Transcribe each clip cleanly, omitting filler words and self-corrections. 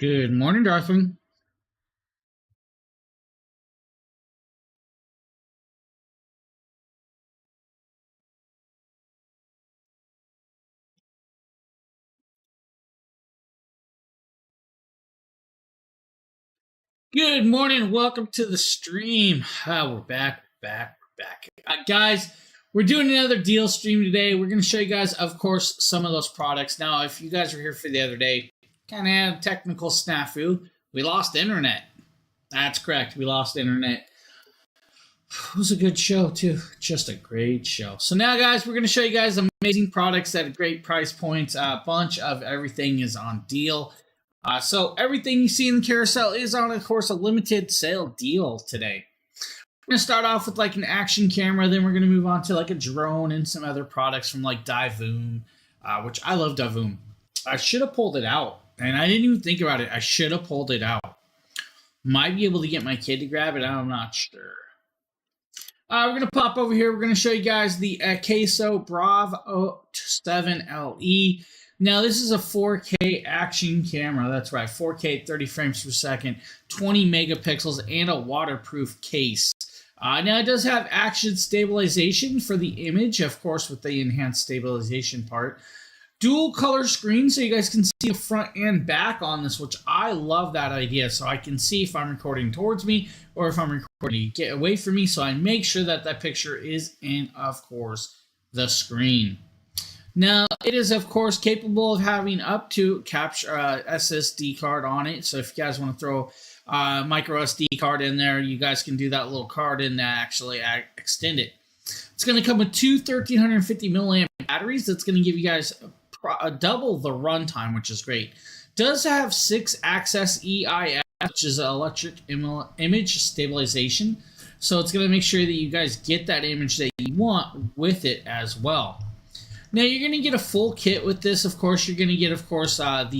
Good morning, Darwin. Good morning. Welcome to the stream. We're back. Guys, we're doing another deal stream today. We're going to show you guys, of course, some of those products. Now, if you guys were here for the other day, kind of had a technical snafu. We lost internet. That's correct. We lost internet. It was a good show, too. Just a great show. So now, guys, we're going to show you guys amazing products at great price points. A bunch of everything is on deal. So everything you see in the carousel is on, of course, a limited sale deal today. We're going to start off with like an action camera. Then we're going to move on to like a drone and some other products from like Divoom, which I love Divoom. I should have pulled it out. And I didn't even think about it. I should have pulled it out. Might be able to get my kid to grab it. I'm not sure. We're going to pop over here. We're going to show you guys the Queso Bravo 7LE. Now, this is a 4K action camera. That's right, 4K, 30 frames per second, 20 megapixels, and a waterproof case. Now, it does have action stabilization for the image, of course, with the enhanced stabilization part. Dual color screen, so you guys can see the front and back on this, which I love that idea. So I can see if I'm recording towards me or if I'm recording to get away from me. So I make sure that that picture is in, of course, the screen. Now, it is, of course, capable of having up to capture SSD card on it. So if you guys want to throw a micro SD card in there, you guys can do that little card and actually extend it. It's going to come with two 1350 milliamp batteries. That's going to give you guys double the runtime, which is great. Does have 6-axis EIS, which is electric image stabilization. So it's going to make sure that you guys get that image that you want with it as well. Now, you're going to get a full kit with this. Of course, you're going to get, of course, the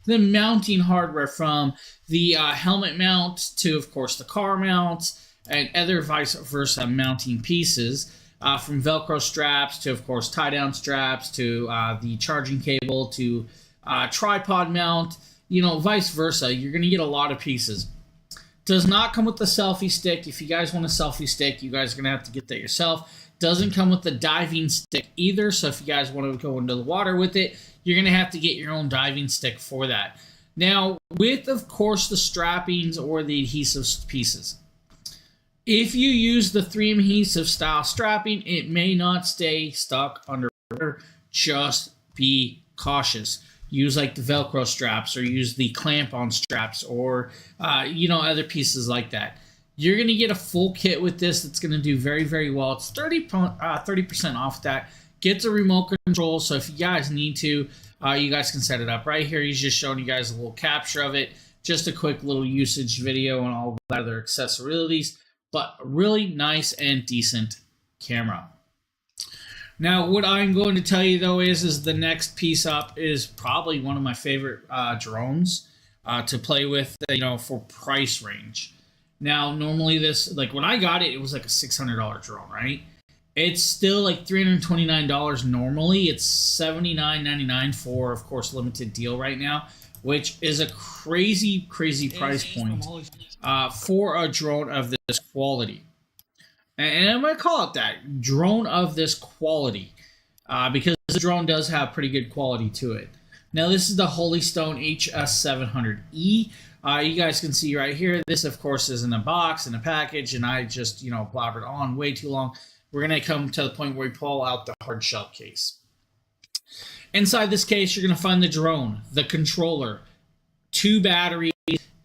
mounting hardware from the helmet mount to, of course, the car mounts and other vice versa mounting pieces, from Velcro straps to, of course, tie-down straps to the charging cable to tripod mount, vice versa. You're going to get a lot of pieces. Does not come with the selfie stick. If you guys want a selfie stick, you guys are going to have to get that yourself. Doesn't come with the diving stick either, so if you guys want to go into the water with it, you're going to have to get your own diving stick for that. Now, with, of course, the strappings or the adhesive pieces, if you use the 3M adhesive style strapping, it may not stay stuck underwater. Just be cautious. Use like the Velcro straps or use the clamp-on straps or, other pieces like that. You're going to get a full kit with this that's going to do very, very well. It's 30% off that. Gets a remote control, so if you guys need to, you guys can set it up. Right here, he's just showing you guys a little capture of it. Just a quick little usage video and all the other accessories, but a really nice and decent camera. Now, what I'm going to tell you, though, is the next piece up is probably one of my favorite drones to play with, for price range. Now, normally this, like when I got it, it was like a $600 drone, right? It's still like $329 normally. It's $79.99 for, of course, limited deal right now, which is a crazy price point for a drone of this quality. And I'm going to call it that, drone of this quality, because the drone does have pretty good quality to it. Now, this is the Holystone HS700E. You guys can see right here, this, of course, is in a box, in a package, and I just, blabbered on way too long. We're going to come to the point where we pull out the hard shell case. Inside this case, you're going to find the drone, the controller, 2 batteries,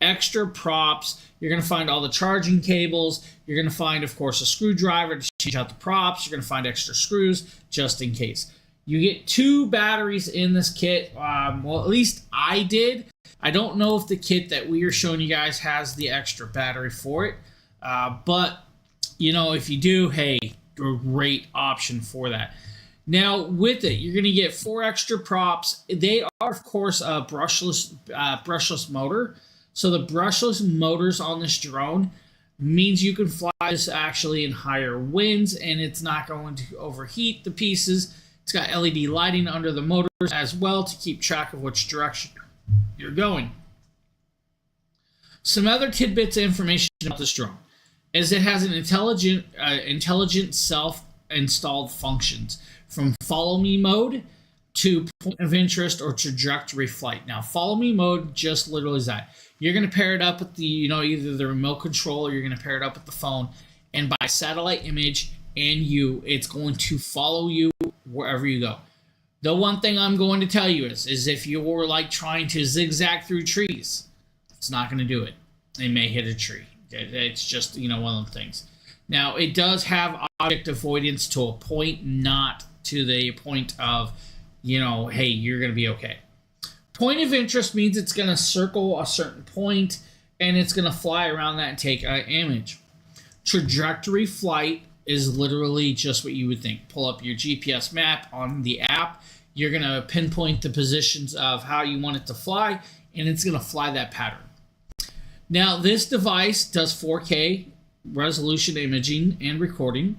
extra props. You're going to find all the charging cables. You're going to find, of course, a screwdriver to change out the props. You're going to find extra screws just in case. You get 2 batteries in this kit. Well, at least I did. I don't know if the kit that we are showing you guys has the extra battery for it. But, if you do, hey, great option for that. Now, with it, you're going to get 4 extra props. They are, of course, a brushless motor. So the brushless motors on this drone means you can fly this actually in higher winds, and it's not going to overheat the pieces. It's got LED lighting under the motors as well to keep track of which direction you're going. Some other tidbits of information about this drone is it has an intelligent self-installed functions from follow me mode to point of interest or trajectory flight. Now, follow me mode just literally is that. You're going to pair it up with the, either the remote control or you're going to pair it up with the phone, and by satellite image it's going to follow you wherever you go. The one thing I'm going to tell you is if you're like trying to zigzag through trees, it's not going to do it. It may hit a tree. It's just, one of those things. Now, it does have object avoidance to a point, not to the point of, hey, you're going to be okay. Point of interest means it's going to circle a certain point and it's going to fly around that and take an image. Trajectory flight is literally just what you would think. Pull up your GPS map on the app. You're going to pinpoint the positions of how you want it to fly, and it's going to fly that pattern. Now, this device does 4K resolution imaging and recording.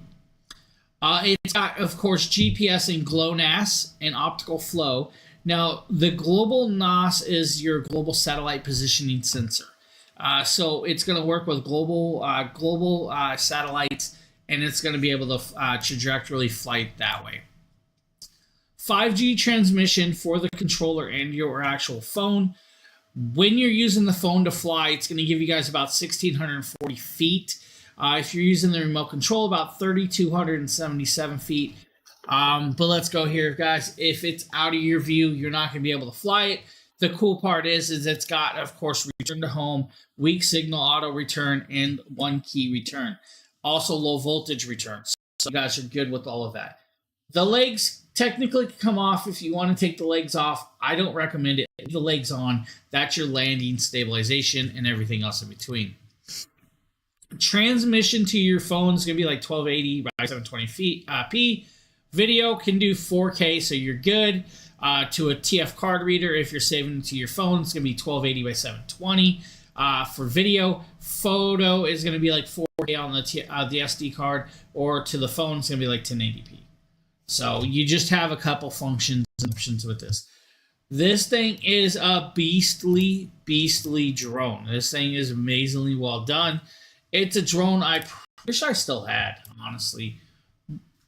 It's got, of course, GPS and GLONASS and optical flow. Now, the global NOS is your global satellite positioning sensor. So it's going to work with global satellites, and it's going to be able to trajectorily flight that way. 5G transmission for the controller and your actual phone. When you're using the phone to fly, it's going to give you guys about 1,640 feet. If you're using the remote control, about 3,277 feet. But let's go here, guys. If it's out of your view, you're not going to be able to fly it. The cool part is it's got, of course, return to home, weak signal auto return, and one key return. Also low voltage return. So you guys are good with all of that. The legs technically can come off if you want to take the legs off. I don't recommend it. Leave the legs on. That's your landing, stabilization, and everything else in between. Transmission to your phone is going to be like 1280 by 720p. Video can do 4K, so you're good. To a TF card reader, if you're saving it to your phone, it's going to be 1280 by 720. For video, photo is going to be like 4K on the SD card, or to the phone, it's going to be like 1080p. So you just have a couple functions and options with this. This thing is a beastly drone. This thing is amazingly well done. It's a drone I wish I still had, honestly.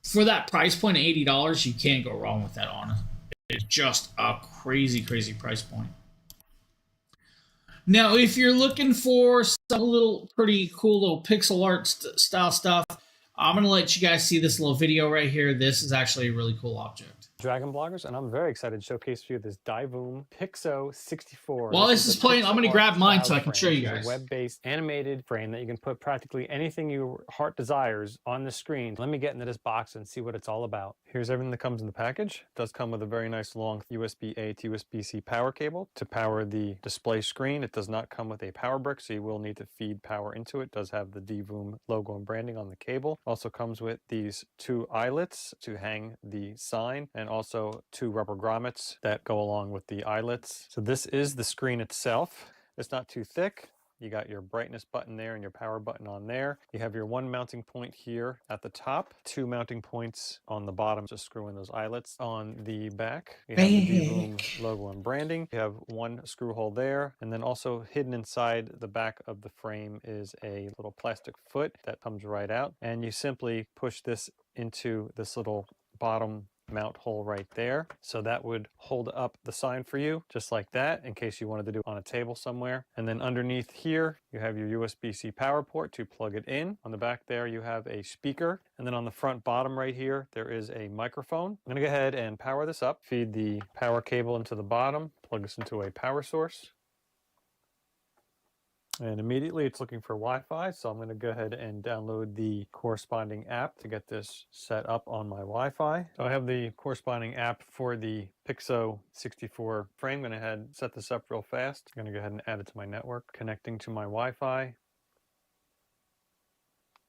For that price point of $80, you can't go wrong with that, honestly. It's just a crazy price point. Now, if you're looking for some little pretty cool little pixel art style stuff, I'm going to let you guys see this little video right here. This is actually a really cool object. Dragon Bloggers, and I'm very excited to showcase for you this Divoom Pixo 64. While this is playing, I'm going to grab mine so I can show you guys. It's a web-based animated frame that you can put practically anything your heart desires on the screen. Let me get into this box and see what it's all about. Here's everything that comes in the package. It does come with a very nice long USB-A to USB-C power cable to power the display screen. It does not come with a power brick, so you will need to feed power into it. It does have the Divoom logo and branding on the cable. Also comes with these two eyelets to hang the sign, and also two rubber grommets that go along with the eyelets. So this is the screen itself. It's not too thick. You got your brightness button there and your power button on there. You have your one mounting point here at the top, two mounting points on the bottom to screw in those eyelets. On the back, you have the Divoom logo and branding. You have one screw hole there, and then also hidden inside the back of the frame is a little plastic foot that comes right out, and you simply push this into this little bottom mount hole right there. So that would hold up the sign for you just like that, in case you wanted to do it on a table somewhere. And then underneath here you have your USB-C power port to plug it in. On the back there you have a speaker, and then on the front bottom right here there is a microphone. I'm gonna go ahead and power this up, feed the power cable into the bottom, plug this into a power source. And immediately it's looking for Wi-Fi, so I'm going to go ahead and download the corresponding app to get this set up on my Wi-Fi. So I have the corresponding app for the Pixo 64 frame. I'm going to go ahead and set this up real fast. I'm going to go ahead and add it to my network, connecting to my Wi-Fi.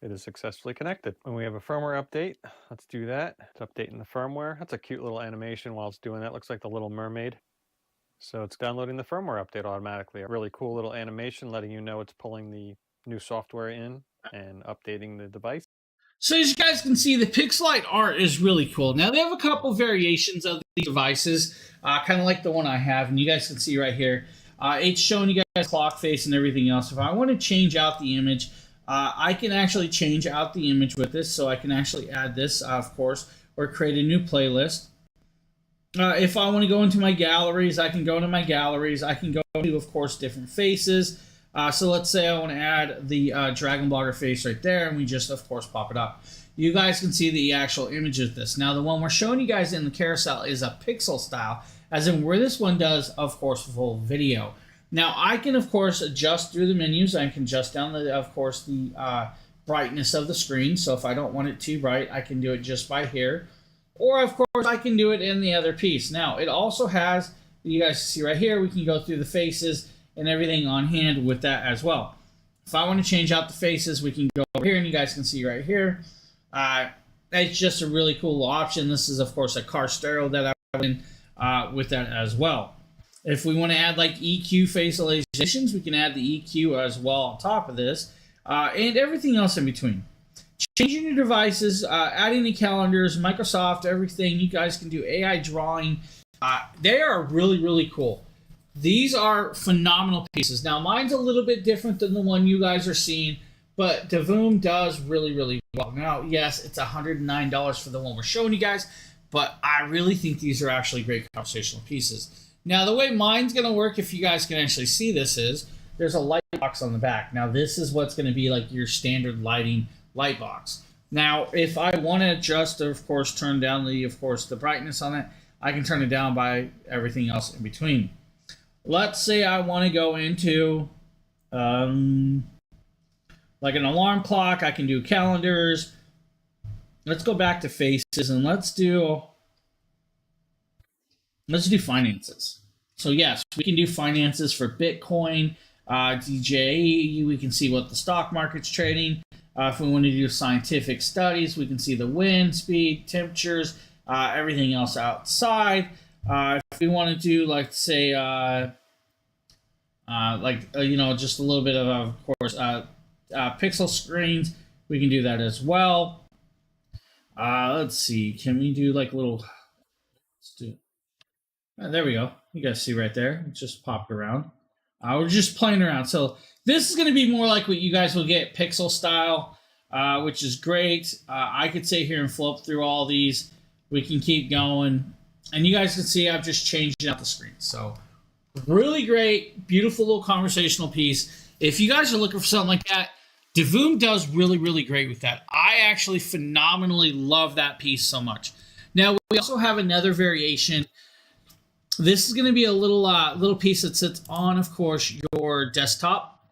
It is successfully connected. When we have a firmware update, let's do that. It's updating the firmware. That's a cute little animation while it's doing that. Looks like the Little Mermaid. So it's downloading the firmware update automatically. A really cool little animation letting you know it's pulling the new software in and updating the device. So as you guys can see, the Pixelite art is really cool. Now they have a couple variations of these devices, kind of like the one I have, and you guys can see right here. It's showing you guys clock face and everything else. If I want to change out the image, I can actually change out the image with this. So I can actually add this, of course, or create a new playlist. If I want to go into my galleries, I can go into my galleries. I can go to, of course, different faces. So let's say I want to add the Dragon Blogger face right there, and we just, of course, pop it up. You guys can see the actual image of this. Now, the one we're showing you guys in the carousel is a pixel style, as in where this one does, of course, full video. Now, I can, of course, adjust through the menus. I can adjust down, of course, the brightness of the screen. So if I don't want it too bright, I can do it just by here. Or, of course, I can do it in the other piece. Now, it also has, you guys see right here, we can go through the faces and everything on hand with that as well. If I want to change out the faces, we can go over here, and you guys can see right here. It's just a really cool option. This is, of course, a car stereo that I put in with that as well. If we want to add like EQ facializations, we can add the EQ as well on top of this, and everything else in between. Changing your devices, adding the calendars, Microsoft, everything. You guys can do AI drawing. They are really, really cool. These are phenomenal pieces. Now, mine's a little bit different than the one you guys are seeing, but Davoom does really, really well. Now, yes, it's $109 for the one we're showing you guys, but I really think these are actually great conversational pieces. Now, the way mine's going to work, if you guys can actually see this, is there's a light box on the back. Now, this is what's going to be like your standard lighting light box. Now, if I want to just, of course, turn down the brightness on it, I can turn it down by everything else in between. Let's say I want to go into like an alarm clock. I can do calendars. Let's go back to faces and let's do finances. So yes, we can do finances for Bitcoin, DJE. We can see what the stock market's trading. If we want to do scientific studies, we can see the wind speed, temperatures, everything else outside. If we want to do, like, say, just a little bit of course, pixel screens, we can do that as well. Let's see. Can we do like little? Let's do. There we go. You guys see right there. It just popped around. We're just playing around. So this is going to be more like what you guys will get pixel style, which is great. I could sit here and flip through all these. We can keep going. And you guys can see I've just changed out the screen. So really great, beautiful little conversational piece. If you guys are looking for something like that, Davoom does really, really great with that. I actually phenomenally love that piece so much. Now, we also have another variation. This is going to be a little piece that sits on, of course, your desktop.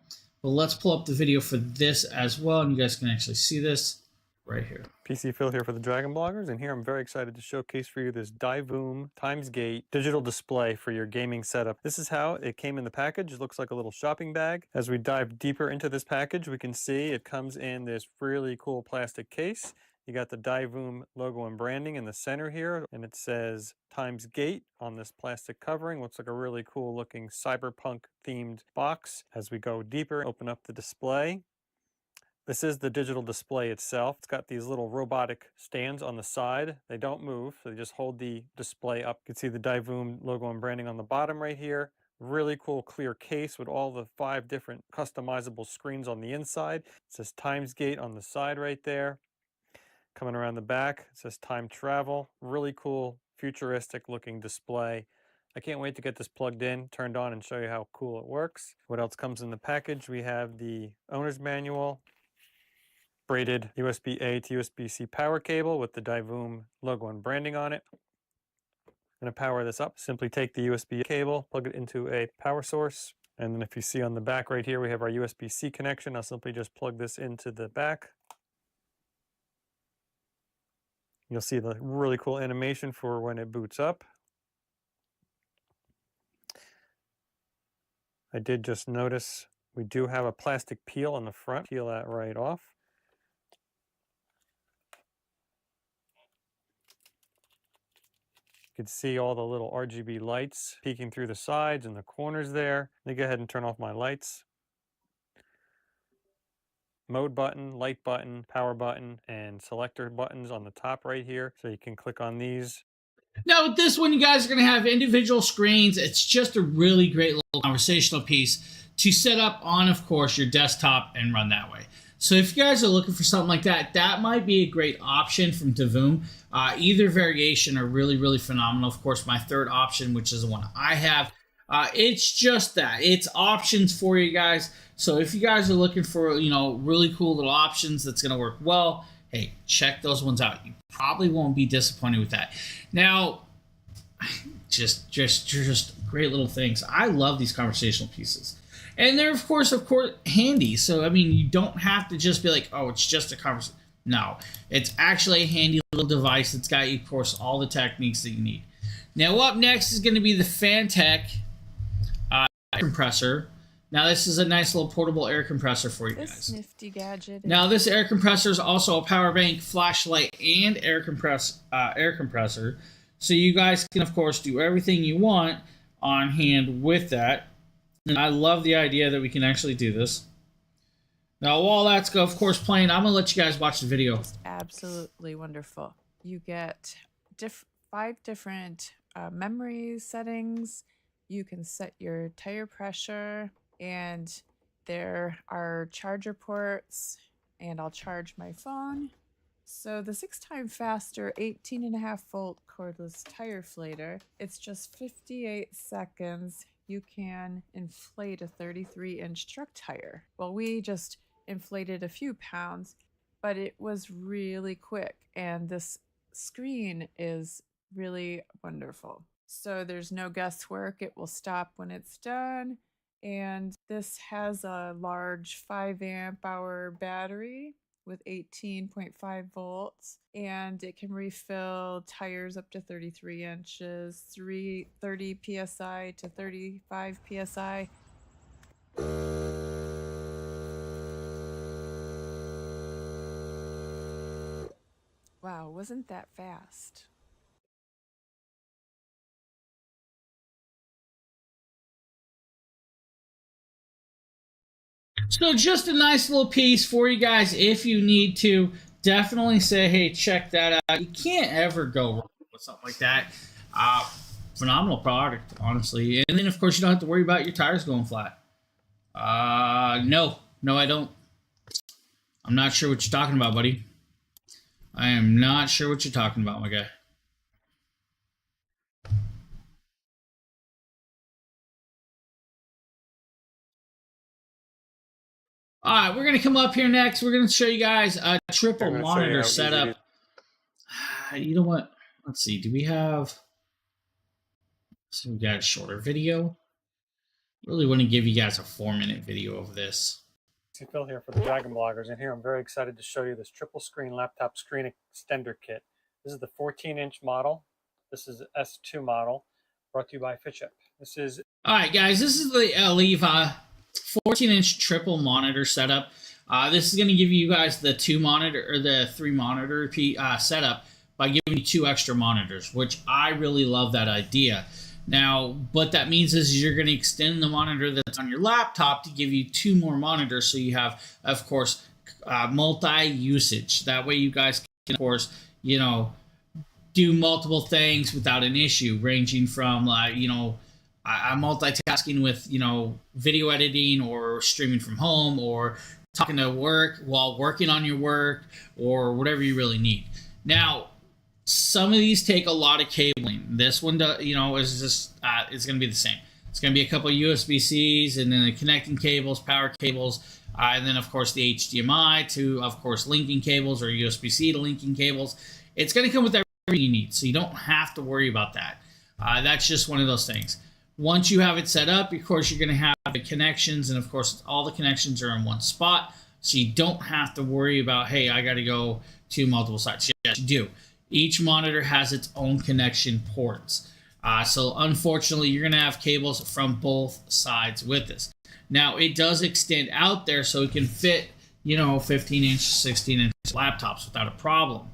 But let's pull up the video for this as well, and you guys can actually see this right here. PC Phil here for the Dragon Bloggers, and here I'm very excited to showcase for you this Davoom Timesgate digital display for your gaming setup. This is how it came in the package. It looks like a little shopping bag. As we dive deeper into this package, we can see it comes in this really cool plastic case. You got the Davoom logo and branding in the center here, and it says Timesgate on this plastic covering. Looks like a really cool looking cyberpunk themed box. As we go deeper, open up the display. This is the digital display itself. It's got these little robotic stands on the side. They don't move, so they just hold the display up. You can see the Davoom logo and branding on the bottom right here. Really cool clear case with all the 5 different customizable screens on the inside. It says Timesgate on the side right there. Coming around the back, it says time travel. Really cool, futuristic looking display. I can't wait to get this plugged in, turned on, and show you how cool it works. What else comes in the package? We have the owner's manual, braided USB-A to USB-C power cable with the Davoom logo and branding on it. I'm going to power this up. Simply take the USB cable, plug it into a power source, and then if you see on the back right here, we have our USB-C connection. I'll simply just plug this into the back. You'll see the really cool animation for when it boots up. I did just notice we do have a plastic peel on the front. Peel that right off. You can see all the little RGB lights peeking through the sides and the corners there. Let me go ahead and turn off my lights. mode button, light button, power button, and selector buttons on the top right here. So you can click on these. Now with this one, you guys are going to have individual screens. It's just a really great little conversational piece to set up on, of course, your desktop and run that way. So if you guys are looking for something like that, that might be a great option from Davoom. Either variation are really, really phenomenal. Of course, my third option, which is the one I have, it's just that. It's options for you guys. So if you guys are looking for, really cool little options that's going to work well, hey, check those ones out. You probably won't be disappointed with that. Now, just great little things. I love these conversational pieces. And they're, of course, handy. So, I mean, you don't have to just be like, oh, it's just a conversation. No, it's actually a handy little device that's got you, of course, all the techniques that you need. Now, up next is going to be the Fantech air compressor. Now, this is a nice little portable air compressor for you guys. This nifty gadget. Now, this air compressor is also a power bank, flashlight, and air compressor. So you guys can, of course, do everything you want on hand with that. And I love the idea that we can actually do this. Now, while that's, of course, playing, I'm going to let you guys watch the video. It's absolutely wonderful. You get 5 different memory settings. You can set your tire pressure, and there are charger ports, and I'll charge my phone. So the 6 times faster 18.5 volt cordless tire inflator, it's just 58 seconds. You can inflate a 33-inch truck tire. Well, we just inflated a few pounds, but it was really quick, and this screen is really wonderful. So there's no guesswork. It will stop when it's done, and this has a large 5 amp hour battery with 18.5 volts, and it can refill tires up to 33 inches, 30 psi to 35 psi. Wow, wasn't that fast? So just a nice little piece for you guys if you need to. Definitely say, hey, check that out. You can't ever go wrong with something like that. Phenomenal product, honestly. And then, of course, you don't have to worry about your tires going flat. No, I don't. I'm not sure what you're talking about, buddy. I am not sure what you're talking about, my guy. All right, we're going to come up here next. We're going to show you guys a triple monitor setup. You know what? Let's see. Do we have... So we got a shorter video. Really want to give you guys a 4-minute video of this. Phil here for the Dragon Bloggers, and here I'm very excited to show you this triple screen laptop screen extender kit. This is the 14-inch model. This is the S2 model, brought to you by FitChip. This is... All right, guys, this is the Leva 14-inch triple monitor setup. This is going to give you guys the 3 monitor setup by giving you 2 extra monitors, which I really love that idea. Now, what that means is you're going to extend the monitor that's on your laptop to give you 2 more monitors, so you have, of course, multi-usage. That way you guys can, of course, do multiple things without an issue, ranging from, multitasking with, video editing or streaming from home or talking to work while working on your work or whatever you really need. Now, some of these take a lot of cabling. This one, is just it's going to be the same. It's going to be a couple of USB-Cs and then the connecting cables, power cables, and then of course the HDMI to, of course, linking cables or USB-C to linking cables. It's going to come with everything you need, so you don't have to worry about that. That's just one of those things. Once you have it set up, of course, you're going to have the connections, and of course, all the connections are in one spot, so you don't have to worry about, hey, I got to go to multiple sites. Yes, you do. Each monitor has its own connection ports. So unfortunately, you're going to have cables from both sides with this. Now, it does extend out there so it can fit, 15-inch, 16-inch laptops without a problem.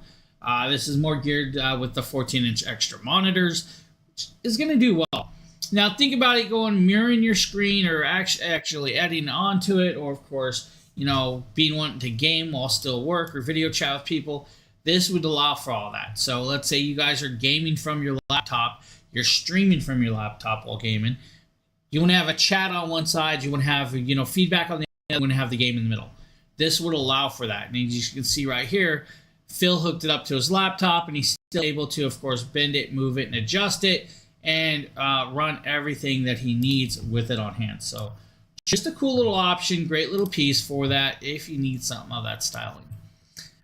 This is more geared with the 14-inch extra monitors, which is going to do well. Now, think about it mirroring your screen or actually adding onto it, or, of course, being wanting to game while still work or video chat with people, this would allow for all that. So let's say you guys are gaming from your laptop, you're streaming from your laptop while gaming. You want to have a chat on one side, you want to have feedback on the other, you want to have the game in the middle. This would allow for that. And as you can see right here, Phil hooked it up to his laptop, and he's still able to, of course, bend it, move it, and adjust it, and run everything that he needs with it on hand. So just a cool little option, great little piece for that if you need something of that styling.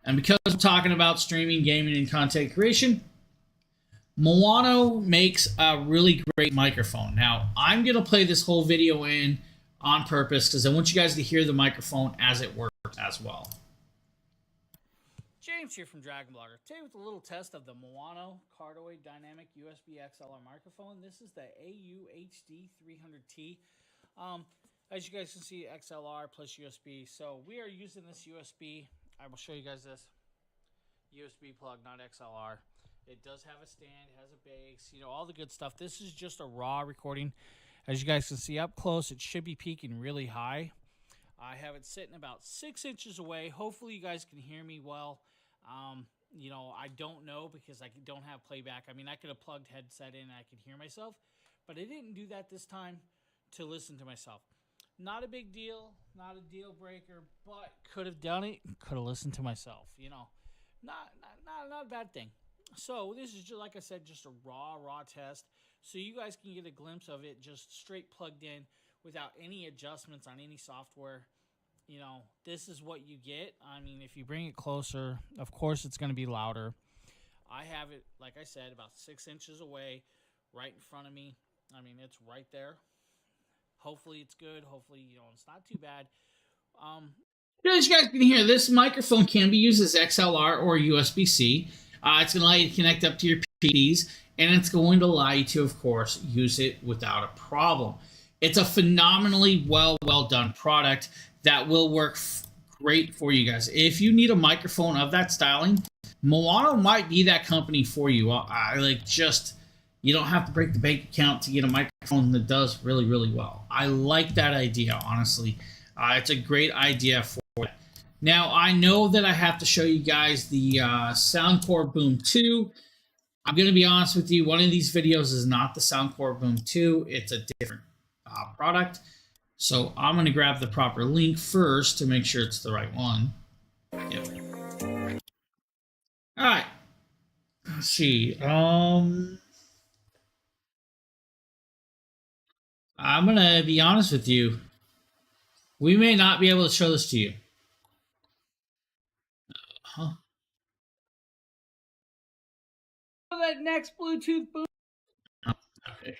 And because we're talking about streaming, gaming, and content creation, Milano makes a really great microphone. Now, I'm going to play this whole video in on purpose because I want you guys to hear the microphone as it works as well. James here from Dragon Blogger. Today with a little test of the Milano Cardioid Dynamic USB XLR microphone. This is the AU-HD 300T. As you guys can see, XLR plus USB. So we are using this USB. I will show you guys this USB plug, not XLR. It does have a stand, has a base, all the good stuff. This is just a raw recording. As you guys can see up close, it should be peaking really high. I have it sitting about 6 inches away. Hopefully you guys can hear me well. I don't know because I don't have playback. I mean, I could have plugged headset in and I could hear myself, but I didn't do that this time to listen to myself. Not a big deal, not a deal breaker, but could have done it, could have listened to myself, not a bad thing. So this is just, like I said, just a raw test. So you guys can get a glimpse of it just straight plugged in without any adjustments on any software. This is what you get. I mean, if you bring it closer, of course it's going to be louder. I have it, like I said, about 6 inches away, right in front of me. I mean, it's right there. Hopefully it's good. Hopefully, it's not too bad. As you guys can hear, this microphone can be used as XLR or USB-C. It's going to allow you to connect up to your PDs, and it's going to allow you to, of course, use it without a problem. It's a phenomenally well done product that will work great for you guys. If you need a microphone of that styling, Milano might be that company for you. You don't have to break the bank account to get a microphone that does really well. I like that idea, honestly. It's a great idea for it. Now, I know that I have to show you guys the Soundcore Boom 2. I'm going to be honest with you, one of these videos is not the Soundcore Boom 2. It's a different product. So I'm going to grab the proper link first to make sure it's the right one. Yep. All right. Let's see. I'm going to be honest with you. We may not be able to show this to you. That next Bluetooth boom. Okay.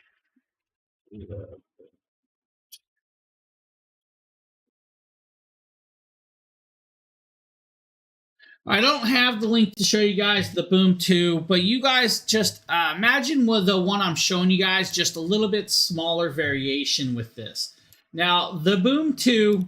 I don't have the link to show you guys the Boom 2, but you guys just imagine with the one I'm showing you guys, just a little bit smaller variation with this. Now, the Boom 2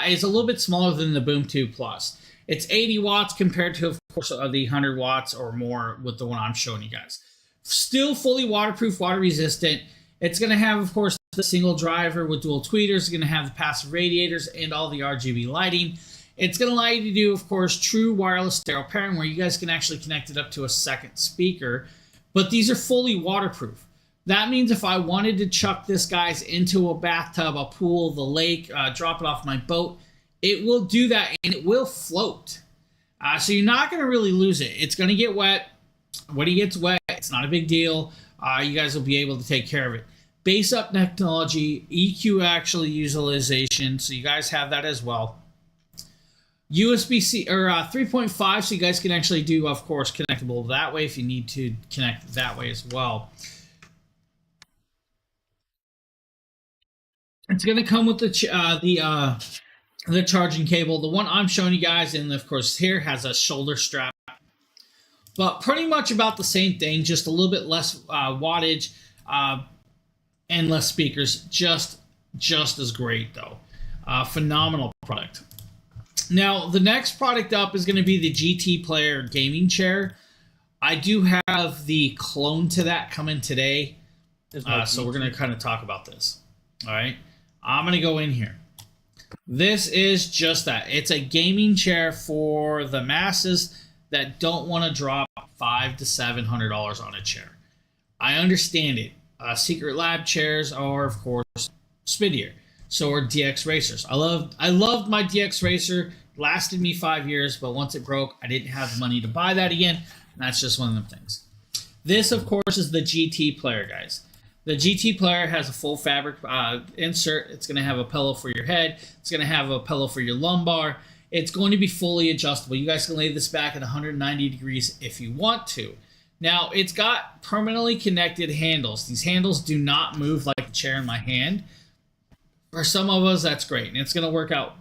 is a little bit smaller than the Boom 2 Plus. It's 80 watts compared to, of course, the 100 watts or more with the one I'm showing you guys. Still fully waterproof, water resistant. It's going to have, of course, the single driver with dual tweeters. It's going to have the passive radiators and all the RGB lighting. It's going to allow you to do, of course, true wireless stereo pairing where you guys can actually connect it up to a second speaker. But these are fully waterproof. That means if I wanted to chuck this, guys, into a bathtub, a pool, the lake, drop it off my boat, it will do that and it will float. So you're not going to really lose it. It's going to get wet. When it gets wet, it's not a big deal. You guys will be able to take care of it. Base up technology, EQ actually utilization, so you guys have that as well. USB-C or 3.5, so you guys can actually do, of course, connectable that way if you need to connect that way as well. It's going to come with the charging cable. The one I'm showing you guys, and of course here, has a shoulder strap. But pretty much about the same thing, just a little bit less wattage and less speakers. Just as great, though. Phenomenal product. Now, the next product up is going to be the GT Player gaming chair. I do have the clone to that coming today. So we're going to kind of talk about this. All right. I'm going to go in here. This is just that. It's a gaming chair for the masses that don't want to drop $500 to $700 on a chair. I understand it. Secret Lab chairs are, of course, spinnier. So are DX Racers. I loved my DX Racer. Lasted me 5 years, but once it broke, I didn't have the money to buy that again. And that's just one of them things. This, of course, is the GT Player, guys. The GT Player has a full fabric insert. It's going to have a pillow for your head. It's going to have a pillow for your lumbar. It's going to be fully adjustable. You guys can lay this back at 190 degrees if you want to. Now, it's got permanently connected handles. These handles do not move like a chair in my hand. For some of us, that's great. And it's going to work out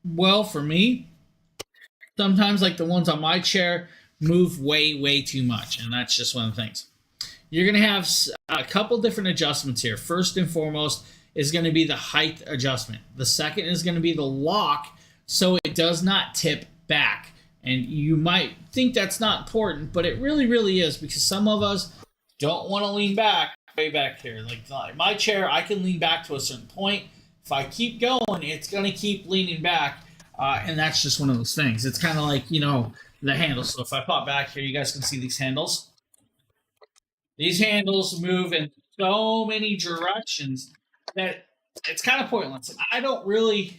well for me. Sometimes, like the ones on my chair, move way too much. And that's just one of the things. You're going to have a couple different adjustments here. First and foremost is going to be the height adjustment. The second is going to be the lock, so it does not tip back. And you might think that's not important, but it really is, because some of us don't want to lean back way back here. Like my chair, I can lean back to a certain point. If I keep going, it's going to keep leaning back. And that's just one of those things. It's kind of like, the handles. So if I pop back here, you guys can see these handles. These handles move in so many directions that it's kind of pointless. And I don't really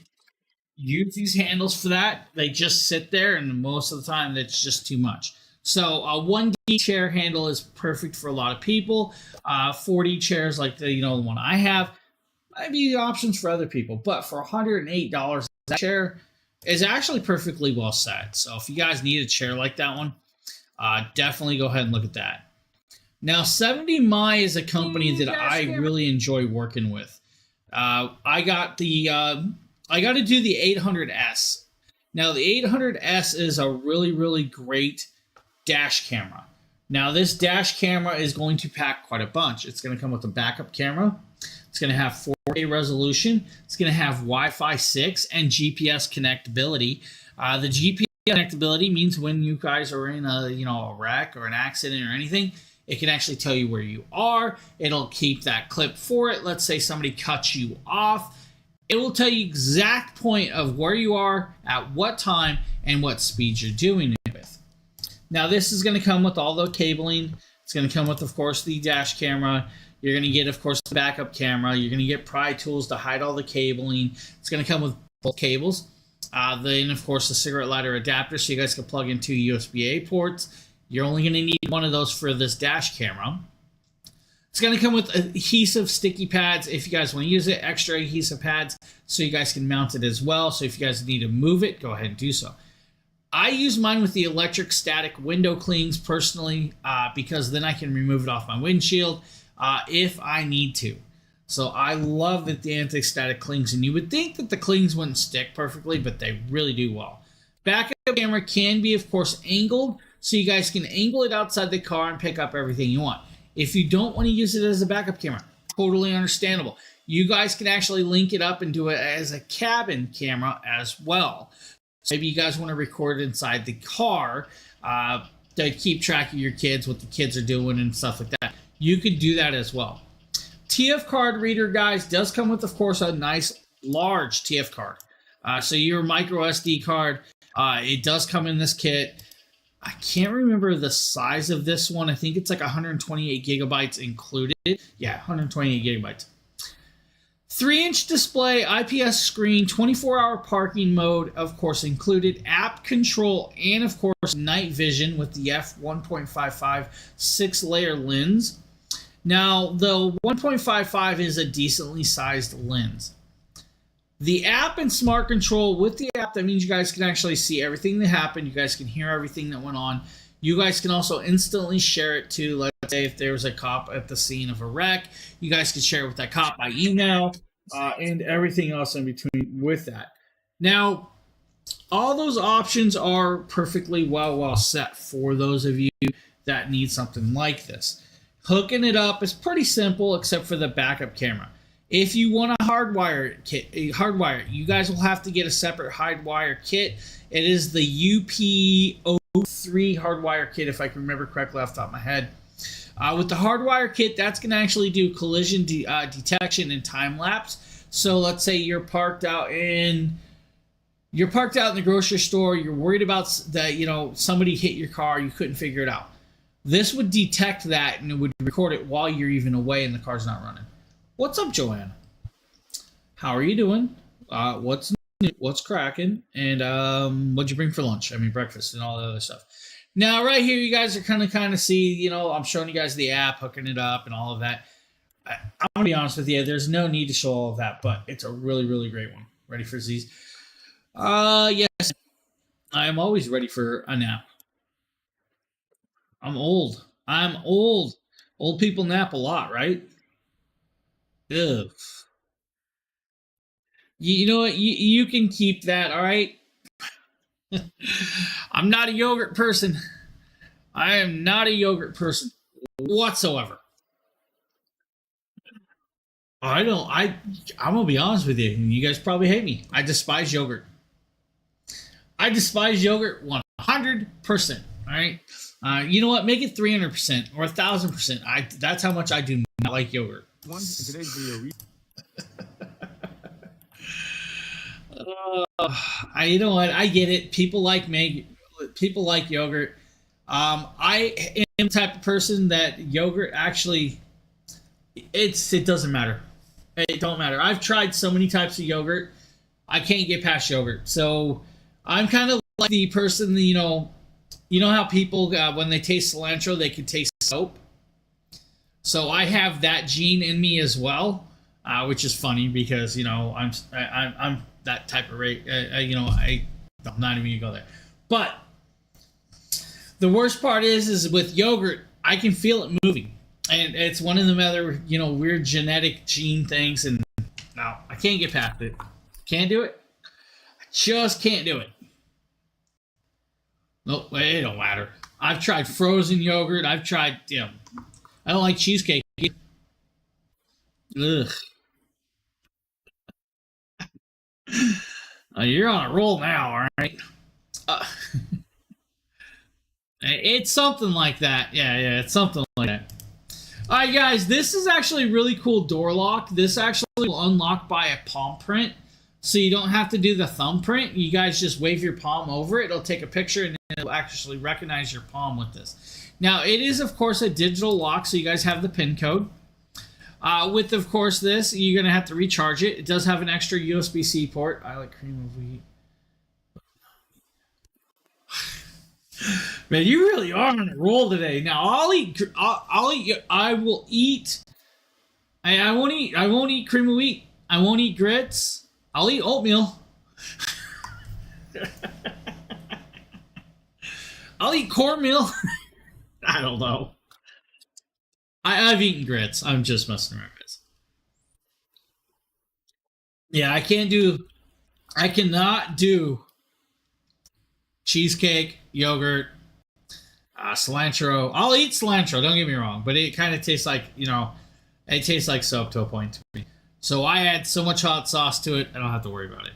use these handles for that. They just sit there, and most of the time that's just too much. So a 1D chair handle is perfect for a lot of people. 4D chairs like the one I have might be options for other people, but for $108, that chair is actually perfectly well set. So if you guys need a chair like that one, definitely go ahead and look at that. Now, 70 My is a company that I really enjoy working with. I got to do the 800S. Now, the 800S is a really great dash camera. Now, this dash camera is going to pack quite a bunch. It's going to come with a backup camera. It's going to have 4K resolution. It's going to have Wi-Fi 6 and GPS connectability. The GPS connectability means when you guys are in a wreck or an accident or anything, it can actually tell you where you are. It'll keep that clip for it. Let's say somebody cuts you off. It will tell you exact point of where you are, at what time, and what speed you're doing it with. Now, this is going to come with all the cabling. It's going to come with, of course, the dash camera. You're going to get, of course, the backup camera. You're going to get pry tools to hide all the cabling. It's going to come with both cables. Then, of course, the cigarette lighter adapter, so you guys can plug into USB-A ports. You're only going to need one of those for this dash camera. It's going to come with adhesive sticky pads if you guys want to use it, extra adhesive pads so you guys can mount it as well. So if you guys need to move it, go ahead and do so. I use mine with the electric static window clings personally because then I can remove it off my windshield if I need to. So I love that the anti-static clings, and you would think that the clings wouldn't stick perfectly, but they really do well. Backup camera can be, of course, angled, so you guys can angle it outside the car and pick up everything you want. If you don't want to use it as a backup camera, totally understandable. You guys can actually link it up and do it as a cabin camera as well. So maybe you guys want to record inside the car to keep track of your kids, what the kids are doing and stuff like that. You could do that as well. TF card reader, guys, does come with, of course, a nice large TF card. So your micro SD card, it does come in this kit. I can't remember the size of this one. I think it's like 128 gigabytes included. Yeah, 128 gigabytes. 3-inch display, IPS screen, 24-hour parking mode, of course, included. App control, and, of course, night vision with the f1.55 6-layer lens. Now, the 1.55 is a decently sized lens. The app and smart control, with the app, that means you guys can actually see everything that happened. You guys can hear everything that went on. You guys can also instantly share it to, let's say, if there was a cop at the scene of a wreck, you guys can share it with that cop by email and everything else in between with that. Now, all those options are perfectly well set for those of you that need something like this. Hooking it up is pretty simple except for the backup camera. If you want a hardwire kit, you guys will have to get a separate hardwire kit. It is the UP03 hardwire kit, if I can remember correctly off the top of my head. With the hardwire kit, that's going to actually do collision detection and time lapse. So let's say you're parked out in the grocery store. You're worried about that, somebody hit your car. You couldn't figure it out. This would detect that and it would record it while you're even away and the car's not running. What's up, Joanne? How are you doing? What's new? What's cracking? And what'd you bring for lunch? I mean, breakfast and all the other stuff. Now, right here, you guys are kind of see, I'm showing you guys the app, hooking it up and all of that. I'm going to be honest with you. There's no need to show all of that, but it's a really, really great one. Ready for Z's? Yes. I am always ready for a nap. I'm old. Old people nap a lot, right? Ugh. You know what? You can keep that, all right? I'm not a yogurt person. I am not a yogurt person whatsoever. I'm gonna be honest with you. You guys probably hate me. I despise yogurt. I despise yogurt 100%. All right. You know what? Make it 300% or 1,000%. That's how much I do not like yogurt. You know what? I get it. People like yogurt. I am the type of person that yogurt actually it doesn't matter. It don't matter. I've tried so many types of yogurt. I can't get past yogurt. So I'm kind of like the person that, you know how people when they taste cilantro they can taste soap. So I have that gene in me as well, which is funny because I'm that type of rate. I'm not even gonna go there. But the worst part is with yogurt, I can feel it moving, and it's one of them other weird genetic gene things, and no, I can't get past it. Can't do it. I just can't do it. Nope, it don't matter. I've tried frozen yogurt. I've tried, I don't like cheesecake. Ugh. You're on a roll now, all right? It's something like that. Yeah, it's something like that. All right, guys, this is actually a really cool door lock. This actually will unlock by a palm print, so you don't have to do the thumb print. You guys just wave your palm over it. It'll take a picture, and it'll actually recognize your palm with this. Now, it is, of course, a digital lock, so you guys have the PIN code. With, of course, this, you're going to have to recharge it. It does have an extra USB-C port. I like cream of wheat. Man, you really are on a roll today. Now, I won't eat cream of wheat. I won't eat grits. I'll eat oatmeal. I'll eat cornmeal. I don't know. I've eaten grits. I'm just messing around, guys. Yeah, I cannot do cheesecake, yogurt, cilantro. I'll eat cilantro, don't get me wrong, but it kind of tastes like, it tastes like soap to a point to me. So I add so much hot sauce to it, I don't have to worry about it.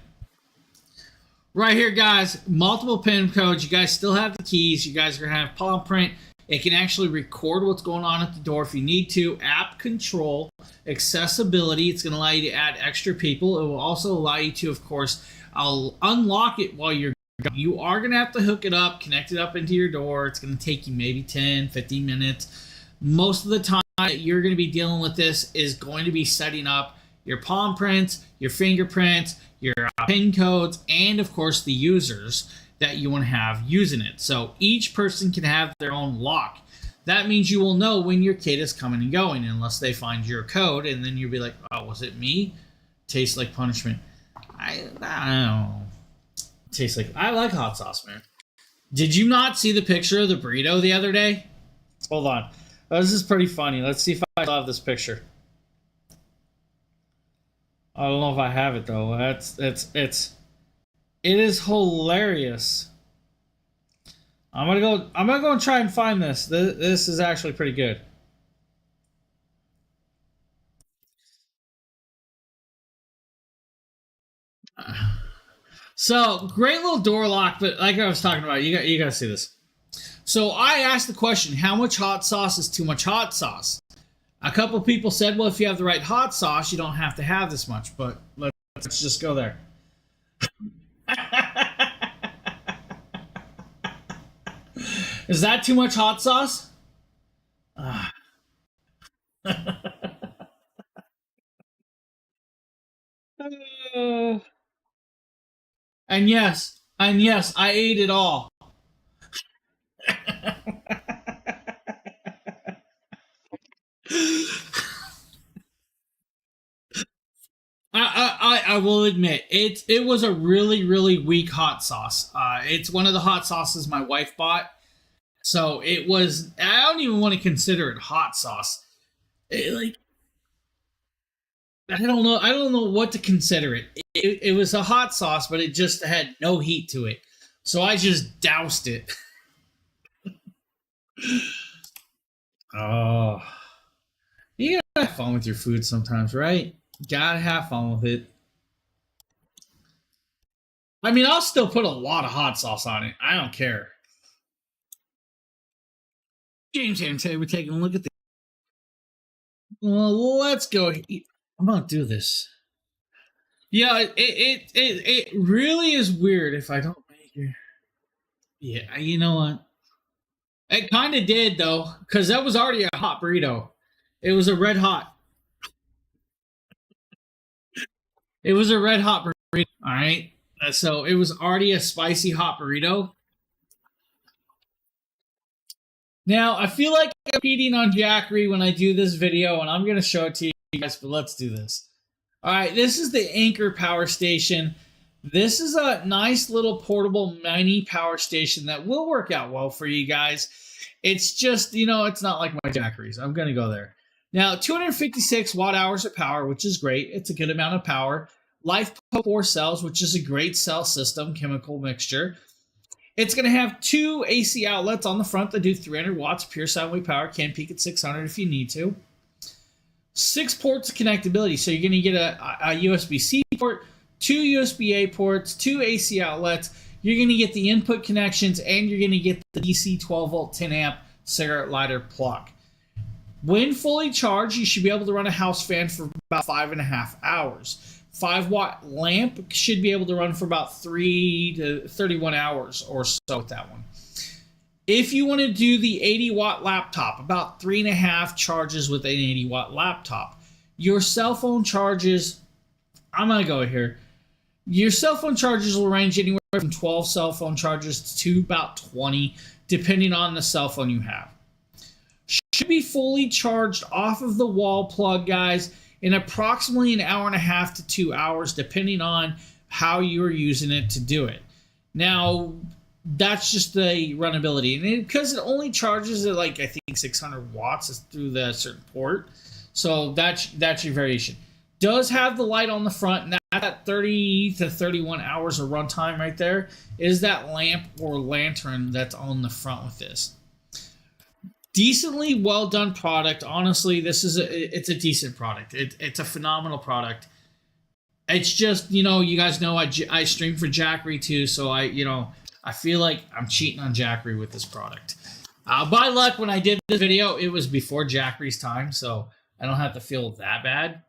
Right here, guys, multiple PIN codes. You guys still have the keys. You guys are going to have palm print. It can actually record what's going on at the door if you need to. App control, accessibility. It's going to allow you to add extra people. It will also allow you to, of course, I'll unlock it while you're going. You are going to have to hook it up, connect it up into your door. It's going to take you maybe 10, 15 minutes. Most of the time that you're going to be dealing with this is going to be setting up your palm prints, your fingerprints, your PIN codes, and, of course, the users that you want to have using it. So each person can have their own lock. That means you will know when your kid is coming and going unless they find your code, and then you'll be like, oh, was it me? Tastes like punishment. I don't know. Tastes like... I like hot sauce, man. Did you not see the picture of the burrito the other day? Hold on. Oh, this is pretty funny. Let's see if I still have this picture. I don't know if I have it, though. It is hilarious. I'm gonna go and try and find this. This is actually pretty good. So great little door lock, but like I was talking about, you gotta see this. So I asked the question: how much hot sauce is too much hot sauce? A couple people said, well, if you have the right hot sauce, you don't have to have this much. But let's just go there. Is that too much hot sauce? And yes, I ate it all. I will admit it was a really weak hot sauce. It's one of the hot sauces my wife bought, so it was. I don't even want to consider it hot sauce. Like I don't know what to consider it. It was a hot sauce, but it just had no heat to it, so I just doused it. Oh, you gotta have fun with your food sometimes, right? Gotta have fun with it. I mean, I'll still put a lot of hot sauce on it. I don't care. James here, and today we're taking a look at the. Well, let's go. I'm gonna do this. Yeah, it really is weird if I don't make it. Yeah, you know what? It kind of did though, because that was already a hot burrito. It was a red hot. It was a red hot burrito. All right. So it was already a spicy hot burrito. Now, I feel like I'm eating on Jackery when I do this video, and I'm going to show it to you guys, but let's do this. All right, this is the Anchor Power Station. This is a nice little portable mini power station that will work out well for you guys. It's just, it's not like my Jackeries. I'm going to go there. Now, 256 watt hours of power, which is great. It's a good amount of power. LifePo 4 cells, which is a great cell system, chemical mixture. It's going to have 2 AC outlets on the front that do 300 watts pure sine wave power. Can peak at 600 if you need to. 6 ports of connectability. So you're going to get a USB-C port, 2 USB-A ports, 2 AC outlets. You're going to get the input connections, and you're going to get the DC 12-volt 10-amp cigarette lighter plug. When fully charged, you should be able to run a house fan for about 5.5 hours. 5-watt lamp should be able to run for about 3 to 31 hours or so with that one. If you want to do the 80-watt laptop, about 3.5 charges with an 80-watt laptop. Your cell phone charges, I'm going to go here. Your cell phone charges will range anywhere from 12 cell phone charges to about 20, depending on the cell phone you have. Should be fully charged off of the wall plug, guys, in approximately an hour and a half to 2 hours, depending on how you're using it to do it. Now, that's just the runnability. And because it only charges at I think 600 watts through the certain port. So that's your variation. Does have the light on the front, and that 30 to 31 hours of runtime right there is that lamp or lantern that's on the front with this. Decently well done product. Honestly, it's a decent product. It's a phenomenal product. It's just, you guys know I stream for Jackery too, so I feel like I'm cheating on Jackery with this product. By luck, when I did this video, it was before Jackery's time, so I don't have to feel that bad.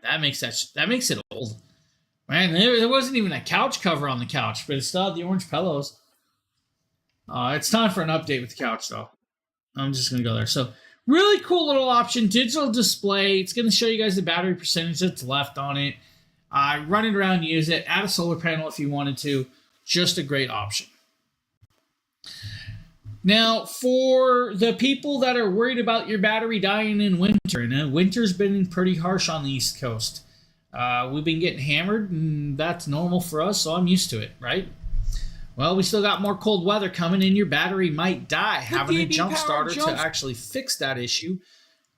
That makes it old. Man, there wasn't even a couch cover on the couch, but it still had the orange pillows. It's time for an update with the couch, though. I'm just going to go there. So, really cool little option. Digital display. It's going to show you guys the battery percentage that's left on it. Run it around, use it. Add a solar panel if you wanted to. Just a great option. Now, for the people that are worried about your battery dying in winter, and winter's been pretty harsh on the East Coast. We've been getting hammered, and that's normal for us, so I'm used to it, right? Well, we still got more cold weather coming, and your battery might die. Having a jump starter to actually fix that issue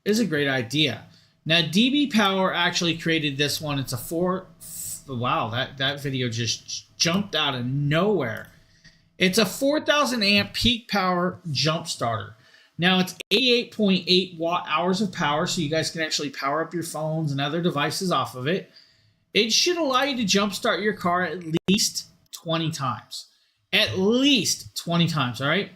is a great idea. Now, DB Power actually created this one. It's a wow, that video just jumped out of nowhere. It's a 4,000 amp peak power jump starter. Now, it's 88.8 watt hours of power, so you guys can actually power up your phones and other devices off of it. It should allow you to jumpstart your car at least 20 times. At least 20 times, all right?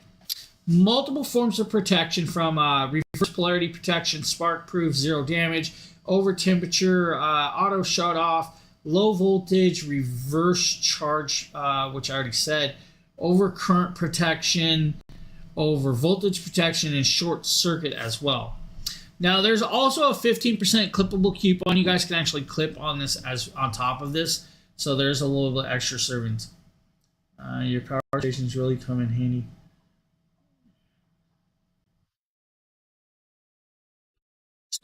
multiple forms of protection from reverse polarity protection, spark proof, zero damage, over temperature, auto shut off, low voltage, reverse charge, which I already said, over current protection, over voltage protection, and short circuit as well. Now, there's also a 15% clippable coupon. You guys can actually clip on this as on top of this, so there's a little bit extra servings. Your power stations really come in handy.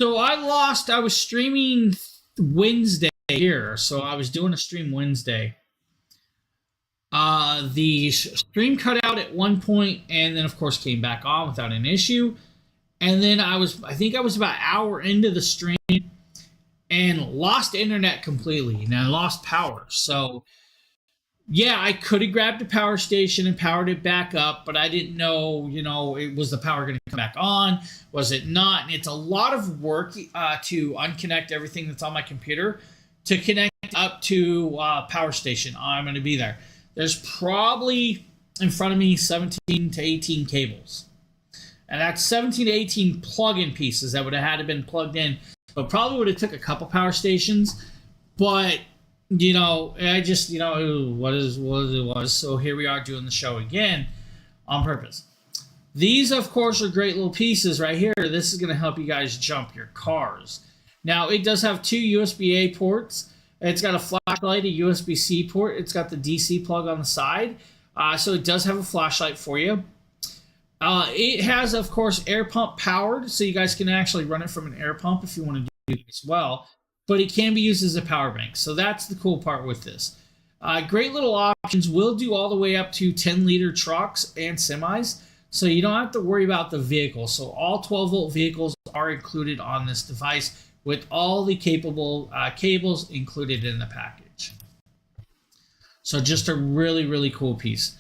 So I was streaming Wednesday here, so I was doing a stream Wednesday. The stream cut out at one point, and then of course came back on without an issue. And then I think I was about an hour into the stream and lost internet completely, and I lost power. So yeah, I could have grabbed a power station and powered it back up, but I didn't know, was the power going to come back on? Was it not? And it's a lot of work to unconnect everything that's on my computer to connect up to power station. I'm going to be there. There's probably in front of me 17 to 18 cables. And that's 17 to 18 plug-in pieces that would have had to been plugged in, but probably would have took a couple power stations. But I just, it was. So here we are doing the show again on purpose. These, of course, are great little pieces right here. This is going to help you guys jump your cars. Now, it does have 2 USB-A ports. It's got a flashlight, a USB-C port. It's got the DC plug on the side. So it does have a flashlight for you. It has, of course, air pump powered. So you guys can actually run it from an air pump if you want to do it as well. But it can be used as a power bank. So that's the cool part with this. Great little options. Will do all the way up to 10-liter trucks and semis. So you don't have to worry about the vehicle. So all 12-volt vehicles are included on this device with all the capable cables included in the package. So just a really, really cool piece.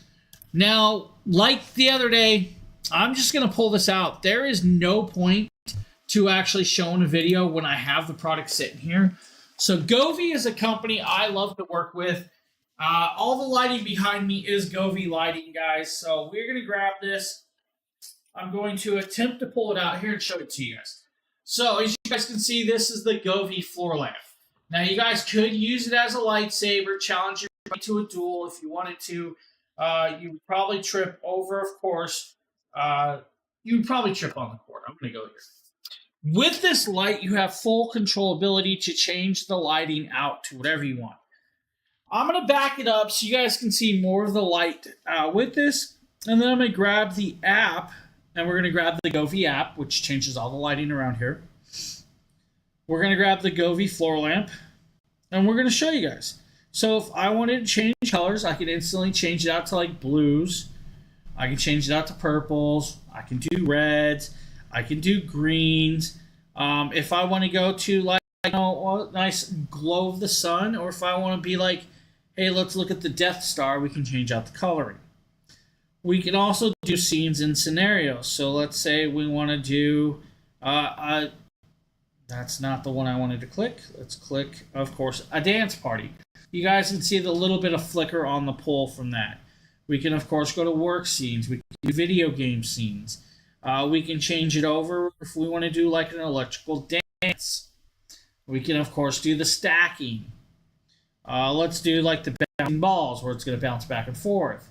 Now, like the other day, I'm just going to pull this out. There is no point to actually showing a video when I have the product sitting here. So Govee is a company I love to work with. All the lighting behind me is Govee lighting, guys. So we're going to grab this. I'm going to attempt to pull it out here and show it to you guys. So as you guys can see, this is the Govee floor lamp. Now you guys could use it as a lightsaber, challenge your way to a duel if you wanted to. You would probably trip over, of course. You would probably trip on the cord. I'm going to go here. With this light, you have full controllability to change the lighting out to whatever you want. I'm going to back it up so you guys can see more of the light with this. And then I'm going to grab the app, and we're going to grab the Govee app, which changes all the lighting around here. We're going to grab the Govee floor lamp, and we're going to show you guys. So if I wanted to change colors, I could instantly change it out to like blues. I can change it out to purples. I can do reds. I can do greens. If I want to go to like nice glow of the sun, or if I want to be like, hey, let's look at the Death Star, we can change out the coloring. We can also do scenes and scenarios. So let's say we want to do, that's not the one I wanted to click. Let's click, of course, a dance party. You guys can see the little bit of flicker on the pole from that. We can, of course, go to work scenes. We can do video game scenes. We can change it over if we want to do like an electrical dance. We can, of course, do the stacking. Let's do like the bouncing balls where it's going to bounce back and forth.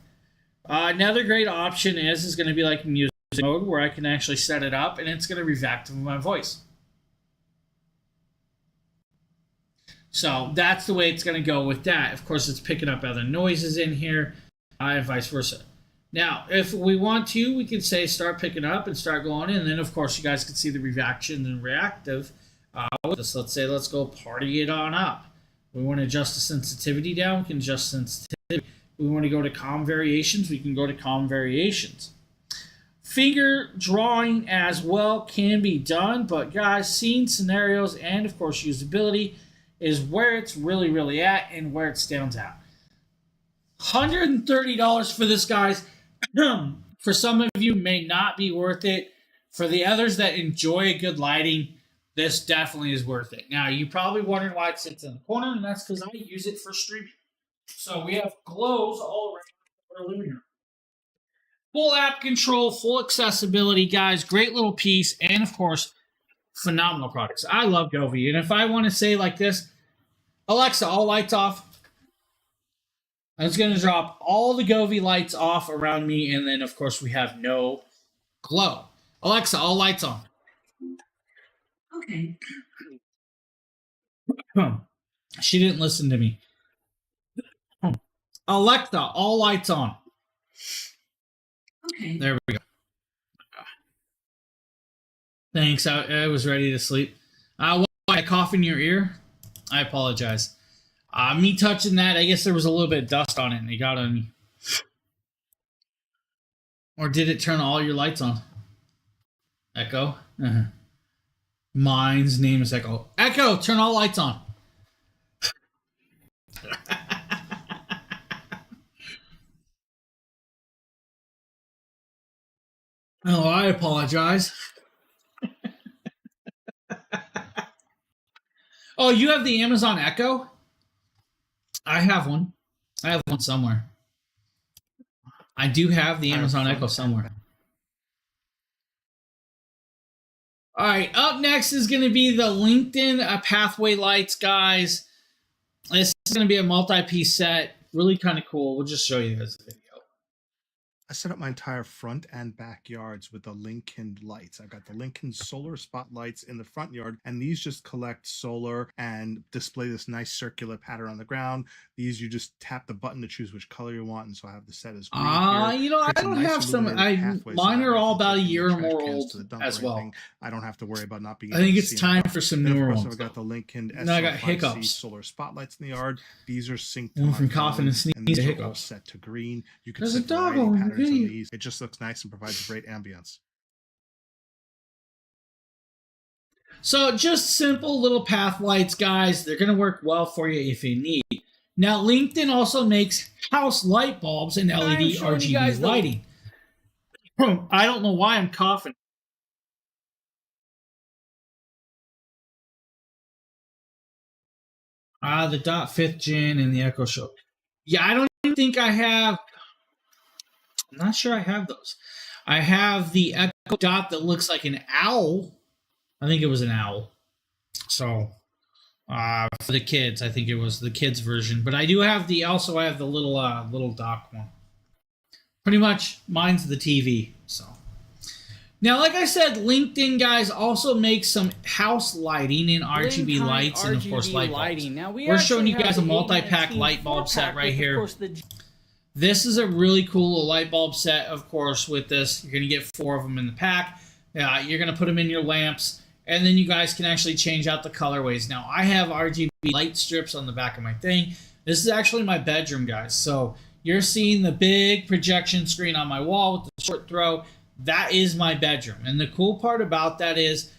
Another great option is going to be like music mode where I can actually set it up and it's going to react to my voice. So that's the way it's going to go with that. Of course, it's picking up other noises in here and vice versa. Now, if we want to, we can say start picking up and start going. And then, of course, you guys can see the reaction and reactive with this. Let's say let's go party it on up. We want to adjust the sensitivity down. We can adjust sensitivity. We want to go to calm variations. We can go to calm variations. Finger drawing as well can be done. But, guys, scene scenarios and, of course, usability is where it's really, really at and where it stands out. $130 for this, guys. For some of you, may not be worth it. For the others that enjoy a good lighting, this definitely is worth it. Now, you're probably wondering why it sits in the corner, and that's because I use it for streaming. So we have glows all around our living room. Full app control, full accessibility, guys. Great little piece, and of course, phenomenal products. I love Govee, and if I want to say like this, Alexa, all lights off. It's going to drop all the Govee lights off around me, and then of course we have no glow. Alexa, all lights on. Okay. She didn't listen to me. Alexa, all lights on. Okay. There we go. Thanks. I was ready to sleep. I cough in your ear? I apologize. Me touching that, I guess there was a little bit of dust on it and it got on me. Or did it turn all your lights on? Echo? Uh-huh. Mine's name is Echo. Echo, turn all lights on. Oh, I apologize. Oh, you have the Amazon Echo? I have one. I have one somewhere. I do have the Amazon Echo somewhere. All right, up next is going to be the LinkedIn pathway lights, guys. This is going to be a multi-piece set. Really kind of cool. We'll just show you guys the video. I set up my entire front and backyards with the Lincoln lights. I've got the Lincoln solar spotlights in the front yard, and these just collect solar and display this nice circular pattern on the ground. These, you just tap the button to choose which color you want, and so I have the set as green here. You know, I Creates a don't nice have some. illuminated pathway, so Mine that are way all if I'm about a taking year the or trash more cans old to the dump as or well. anything, I don't have to worry about not being I able think to it's see them. time for some Then, newer of course, ones. I've got the Lincoln Now I got SL5C hiccups. solar spotlights in the yard. These are synced to Went my from coughing phone, and sneezing and these to are all hiccups. set to green. You can There's a set dog variety on the patterns on video. these. It just looks nice and provides a great ambience. So just simple little path lights, guys. They're going to work well for you if you need. Now, LinkedIn also makes house light bulbs and LED showing you guys RGB the- lighting. I don't know why I'm coughing. The Dot 5th Gen and the Echo Show. Yeah, I don't even think I have. I'm not sure I have those. I have the Echo Dot that looks like an owl. I think it was an owl. So, for the kids, I think it was the kids version. But I do have the. Also, I have the little dock one. Pretty much, mine's the TV. So. Now, like I said, LinkedIn, guys, also makes some house lighting and RGB lights and, of course, light bulbs. Now, We're showing you guys a multi-pack light bulb set right here. This is a really cool light bulb set, of course, with this. You're going to get 4 of them in the pack. You're going to put them in your lamps, and then you guys can actually change out the colorways. Now, I have RGB light strips on the back of my thing. This is actually my bedroom, guys. So you're seeing the big projection screen on my wall with the short throw. That is my bedroom. And the cool part about that is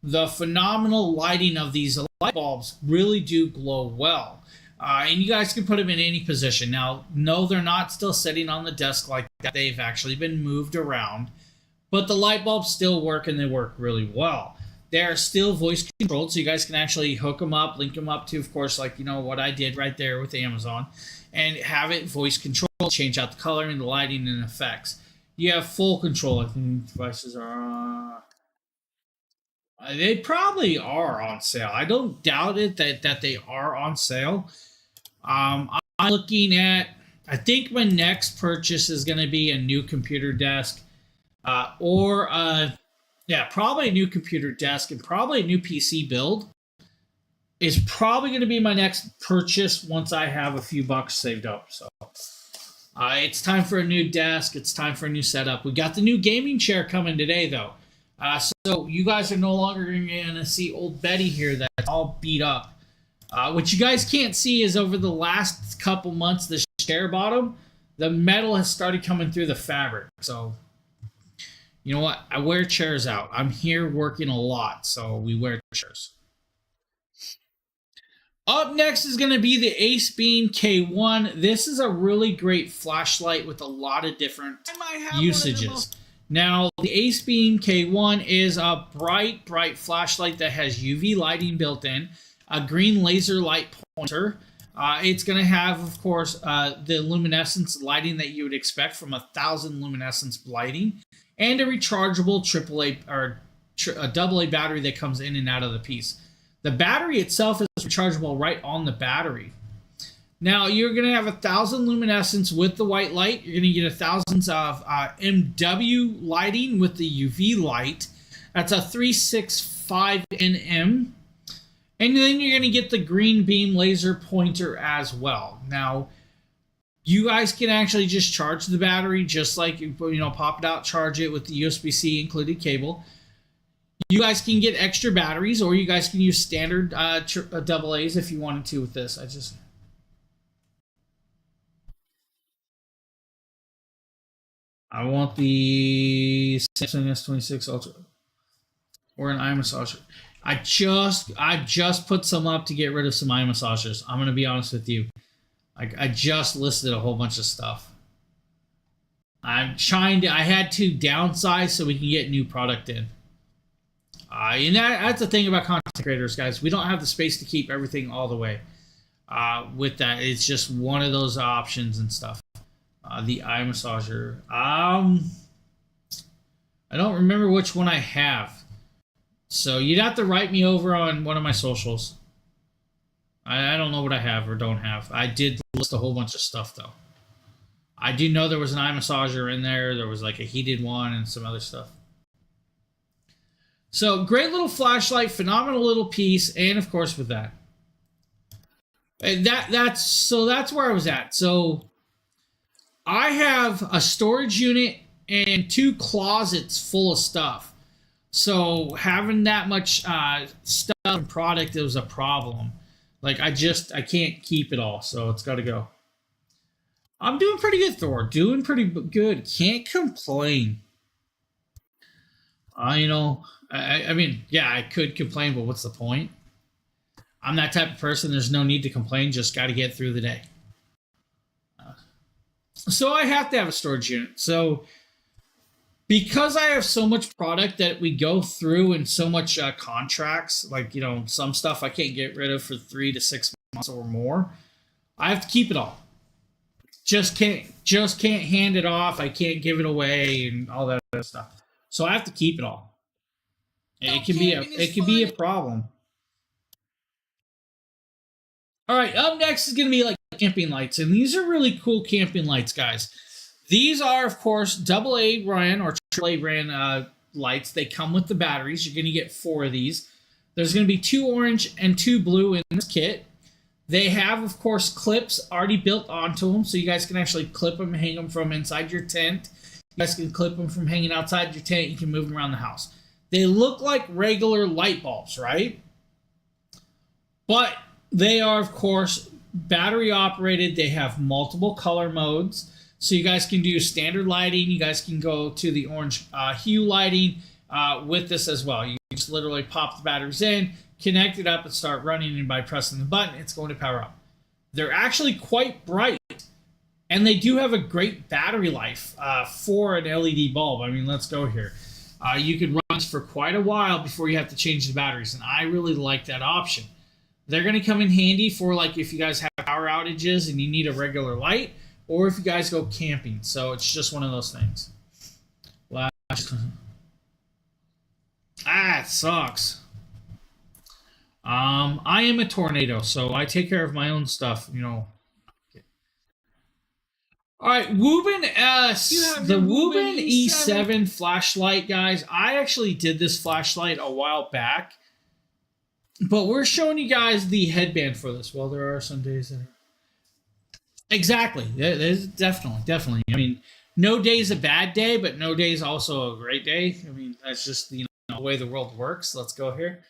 the phenomenal lighting of these light bulbs really do glow well. And you guys can put them in any position. Now, no, they're not still sitting on the desk like that. They've actually been moved around. But the light bulbs still work, and they work really well. They're still voice controlled, so you guys can actually hook them up, link them up to, of course, like, you know, what I did right there with Amazon, and have it voice control, change out the color and the lighting and effects. You have full control. I think devices are. They probably are on sale. I don't doubt it that they are on sale. I'm looking at. I think my next purchase is going to be a new computer desk, or probably a new computer desk and probably a new PC build. Is probably going to be my next purchase once I have a few bucks saved up. So. It's time for a new desk. It's time for a new setup. We got the new gaming chair coming today, though. So you guys are no longer going to see old Betty here that's all beat up. What you guys can't see is over the last couple months, the chair bottom, the metal has started coming through the fabric. So, you know what? I wear chairs out. I'm here working a lot, so we wear chairs. Up next is going to be the Ace Beam K1. This is a really great flashlight with a lot of different usages. Now, the Ace Beam K1 is a bright flashlight that has UV lighting built in, a green laser light pointer, It's going to have, of course, the luminescence lighting that you would expect from 1,000 luminescence lighting, and a rechargeable AAA or a AA battery that comes in and out of the piece. The battery itself is rechargeable right on the battery. Now, you're going to have 1,000 luminescence with the white light. You're going to get 1,000 of MW lighting with the UV light. That's a 365 nm. And then you're going to get the green beam laser pointer as well. Now, you guys can actually just charge the battery just like, pop it out, charge it with the USB-C included cable. You guys can get extra batteries, or you guys can use standard AA's if you wanted to with this. I want the Samsung S26 Ultra or an eye massager. I just put some up to get rid of some eye massagers. I'm gonna be honest with you. I just listed a whole bunch of stuff. I had to downsize so we can get new product in. And that's the thing about content creators, guys. We don't have the space to keep everything all the way. With that, it's just one of those options and stuff. The eye massager. I don't remember which one I have. So you'd have to write me over on one of my socials. I don't know what I have or don't have. I did list a whole bunch of stuff, though. I do know there was an eye massager in there. There was like a heated one and some other stuff. So great little flashlight, phenomenal little piece, and of course with that. That's where I was at. So I have a storage unit and 2 closets full of stuff. So having that much stuff and product, it was a problem. Like I can't keep it all, so it's got to go. I'm doing pretty good, Thor. Doing pretty good. Can't complain. I mean, yeah, I could complain, but what's the point? I'm that type of person. There's no need to complain. Just got to get through the day. So I have to have a storage unit. So because I have so much product that we go through and so much contracts, like, some stuff I can't get rid of for 3 to 6 months or more, I have to keep it all. Just can't hand it off. I can't give it away and all that other stuff. So I have to keep it all. It can be a problem. All right, up next is going to be like camping lights, and these are really cool camping lights, guys. These are, of course, AA brand or AAA brand lights. They come with the batteries. You're going to get 4 of these. There's going to be 2 orange and 2 blue in this kit. They have, of course, clips already built onto them, so you guys can actually clip them and hang them from inside your tent. You guys can clip them from hanging outside your tent. You can move them around the house. They look like regular light bulbs, right? But they are, of course, battery operated. They have multiple color modes. So you guys can do standard lighting. You guys can go to the orange hue lighting with this as well. You just literally pop the batteries in, connect it up, and start running. And by pressing the button, it's going to power up. They're actually quite bright. And they do have a great battery life for an LED bulb. I mean, let's go here. You could run this for quite a while before you have to change the batteries. And I really like that option. They're going to come in handy for like if you guys have power outages and you need a regular light, or if you guys go camping. So it's just one of those things. It sucks. I am a tornado, so I take care of my own stuff, All right, Woobin the Woobin E7 flashlight, guys. I actually did this flashlight a while back, but we're showing you guys the headband for this. Well, there are some days that are... Exactly. There's definitely. I mean, no day's a bad day, but no day's also a great day. I mean, that's just the way the world works. Let's go here.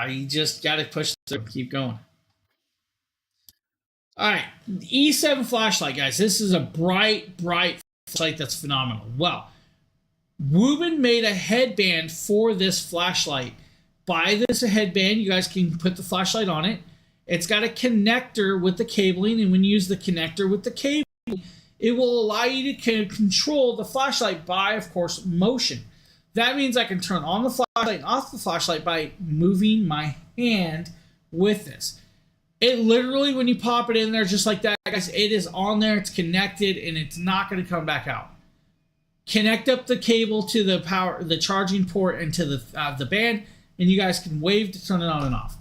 You just got to push through, keep going. All right, E7 flashlight, guys. This is a bright flashlight that's phenomenal. Well, Woobin made a headband for this flashlight. Buy this headband. You guys can put the flashlight on it. It's got a connector with the cabling, and when you use the connector with the cable, it will allow you to control the flashlight by, of course, motion. That means I can turn on the flashlight and off the flashlight by moving my hand with this. It literally, when you pop it in there just like that, guys, it is on there, it's connected, and it's not going to come back out. Connect up the cable to the charging port and to the band, and you guys can wave to turn it on and off.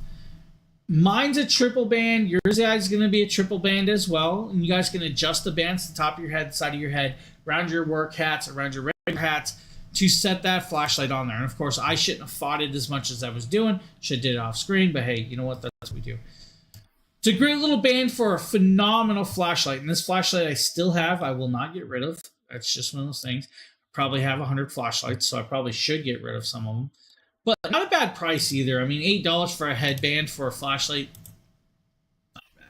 Mine's a triple band. Yours guys is going to be a triple band as well, and you guys can adjust the bands to the top of your head, the side of your head, around your work hats, around your regular hats, to set that flashlight on there. And of course, I shouldn't have fought it as much as I was doing. Should have did it off screen, but hey, you know what? That's what we do. It's a great little band for a phenomenal flashlight. And this flashlight I still have. I will not get rid of. That's just one of those things. I probably have 100 flashlights, so I probably should get rid of some of them. But not a bad price either. I mean, $8 for a headband for a flashlight. Not bad.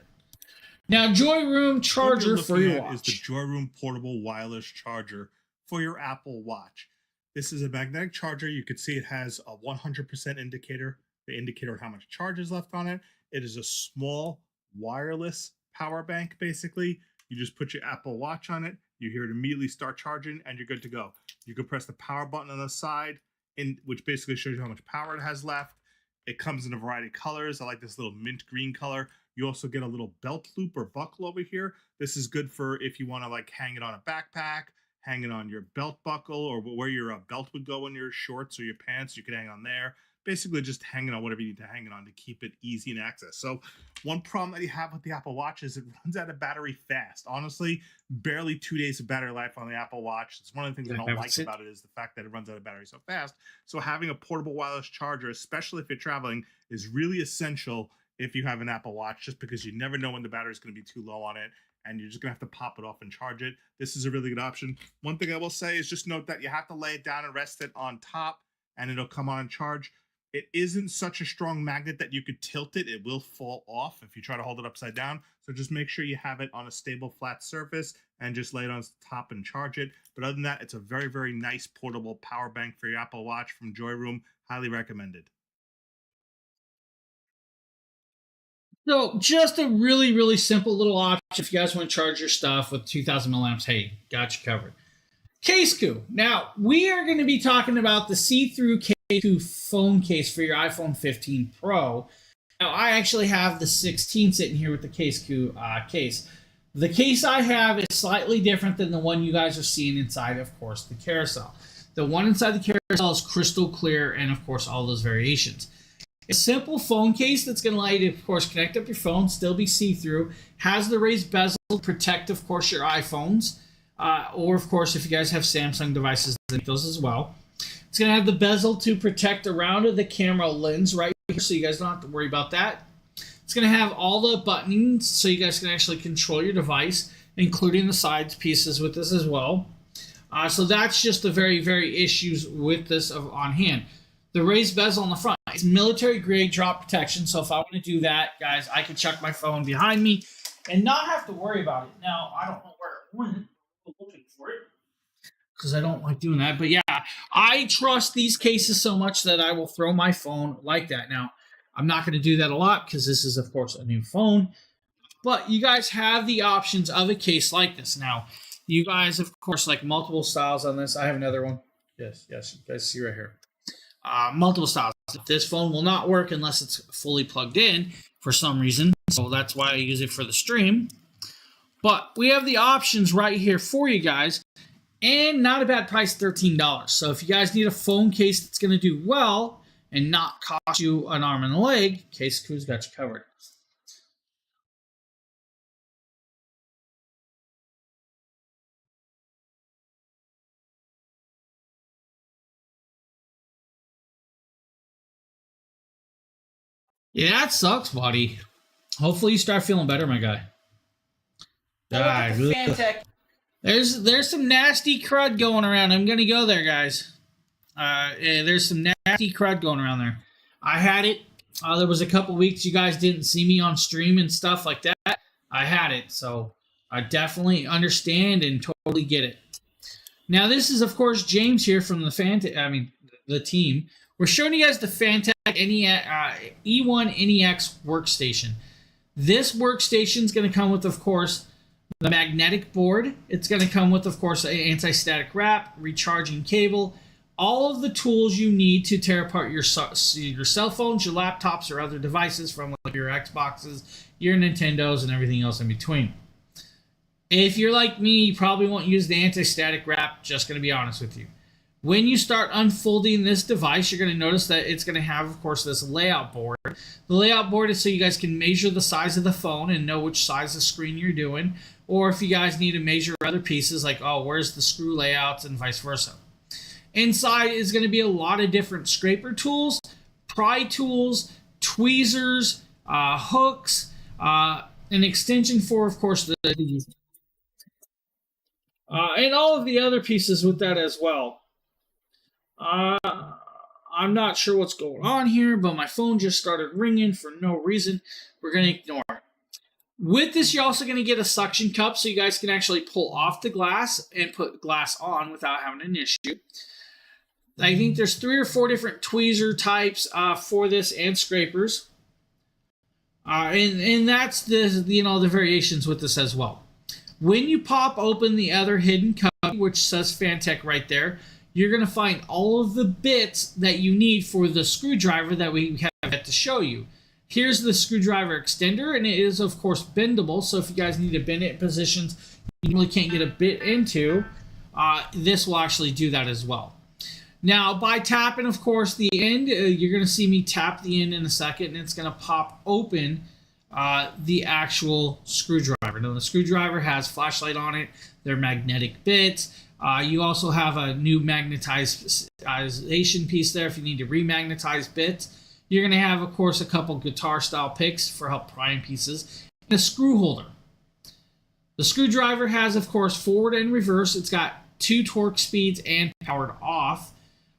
Now, Joy Room charger for your watch. Is the Joy Room portable wireless charger for your Apple Watch. This is a magnetic charger. You can see it has a 100% indicator, the indicator of how much charge is left on it. It is a small wireless power bank, basically. You just put your Apple Watch on it. You hear it immediately start charging, and you're good to go. You can press the power button on the side, which basically shows you how much power it has left. It comes in a variety of colors. I like this little mint green color. You also get a little belt loop or buckle over here. This is good for if you want to like hang it on a backpack, hang it on your belt buckle, or where your belt would go in your shorts or your pants. You can hang on there. Basically just hanging on whatever you need to hang it on to keep it easy in access. So one problem that you have with the Apple Watch is it runs out of battery fast. Honestly, barely 2 days of battery life on the Apple Watch. It's one of the things I don't like about it is the fact that it runs out of battery so fast. So having a portable wireless charger, especially if you're traveling, is really essential if you have an Apple Watch, just because you never know when the battery is going to be too low on it, and you're just going to have to pop it off and charge it. This is a really good option. One thing I will say is just note that you have to lay it down and rest it on top, and it'll come on and charge. It isn't such a strong magnet that you could tilt it. It will fall off if you try to hold it upside down. So just make sure you have it on a stable flat surface and just lay it on top and charge it. But other than that, it's a very, very nice portable power bank for your Apple Watch from Joy Room. Highly recommended. So just a really, really simple little option if you guys want to charge your stuff with 2,000 milliamps. Hey, got you covered. Case coup. Now, we are going to be talking about the see-through Case coup phone case for your iPhone 15 Pro. Now, I actually have the 16 sitting here with the Case coup case. The case I have is slightly different than the one you guys are seeing inside, of course, the carousel. The one inside the carousel is crystal clear and, of course, all those variations. A simple phone case that's going to allow you to, of course, connect up your phone, still be see-through, has the raised bezel to protect, of course, your iPhones. Or, of course, if you guys have Samsung devices, those as well. It's going to have the bezel to protect around the camera lens right here, so you guys don't have to worry about that. It's going to have all the buttons, so you guys can actually control your device, including the side pieces with this as well. So that's just the very, very issues with this on hand. The raised bezel on the front. It's military-grade drop protection, so if I want to do that, guys, I can chuck my phone behind me and not have to worry about it. Now, I don't know where it went. Looking for it because I don't like doing that, but yeah, I trust these cases so much that I will throw my phone like that. Now, I'm not going to do that a lot because this is, of course, a new phone, but you guys have the options of a case like this. Now, you guys, of course, like multiple styles on this. I have another one. Yes, you guys see right here. Multiple styles. This phone will not work unless it's fully plugged in for some reason, so that's why I use it for the stream. But we have the options right here for you guys, and not a bad price, $13. So if you guys need a phone case that's going to do well and not cost you an arm and a leg, Case Coup's got you covered. Yeah, that sucks, buddy. Hopefully you start feeling better, my guy. There's some nasty crud going around. I'm gonna go there, guys. There's some nasty crud going around there. I had it. There was a couple weeks you guys didn't see me on stream and stuff like that. I had it, so I definitely understand and totally get it. Now, this is, of course, James here from the team. We're showing you guys the Fantech E1 NEX workstation. This workstation is going to come with, of course, the magnetic board. It's going to come with, of course, an anti-static wrap, recharging cable, all of the tools you need to tear apart your cell phones, your laptops, or other devices from like your Xboxes, your Nintendos, and everything else in between. If you're like me, you probably won't use the anti-static wrap, just going to be honest with you. When you start unfolding this device, you're going to notice that it's going to have, of course, this layout board. The layout board is so you guys can measure the size of the phone and know which size of screen you're doing. Or if you guys need to measure other pieces, like, oh, where's the screw layouts and vice versa. Inside is going to be a lot of different scraper tools, pry tools, tweezers, hooks, an extension for, of course, the and all of the other pieces with that as well. I'm not sure what's going on here, but my phone just started ringing for no reason. We're going to ignore it. With this, you're also going to get a suction cup so you guys can actually pull off the glass and put glass on without having an issue. I think there's 3 or 4 different tweezer types for this and scrapers. And that's the variations with this as well. When you pop open the other hidden cup, which says Fantech right there, you're going to find all of the bits that you need for the screwdriver that we have yet to show you. Here's the screwdriver extender, and it is, of course, bendable. So if you guys need to bend it in positions you really can't get a bit into, this will actually do that as well. Now, by tapping, of course, the end, you're going to see me tap the end in a second, and it's going to pop open the actual screwdriver. Now, the screwdriver has flashlight on it. They're magnetic bits. You also have a new magnetization piece there if you need to remagnetize bits. You're going to have, of course, a couple guitar-style picks for help prying pieces, and a screw holder. The screwdriver has, of course, forward and reverse. It's got 2 torque speeds and powered off.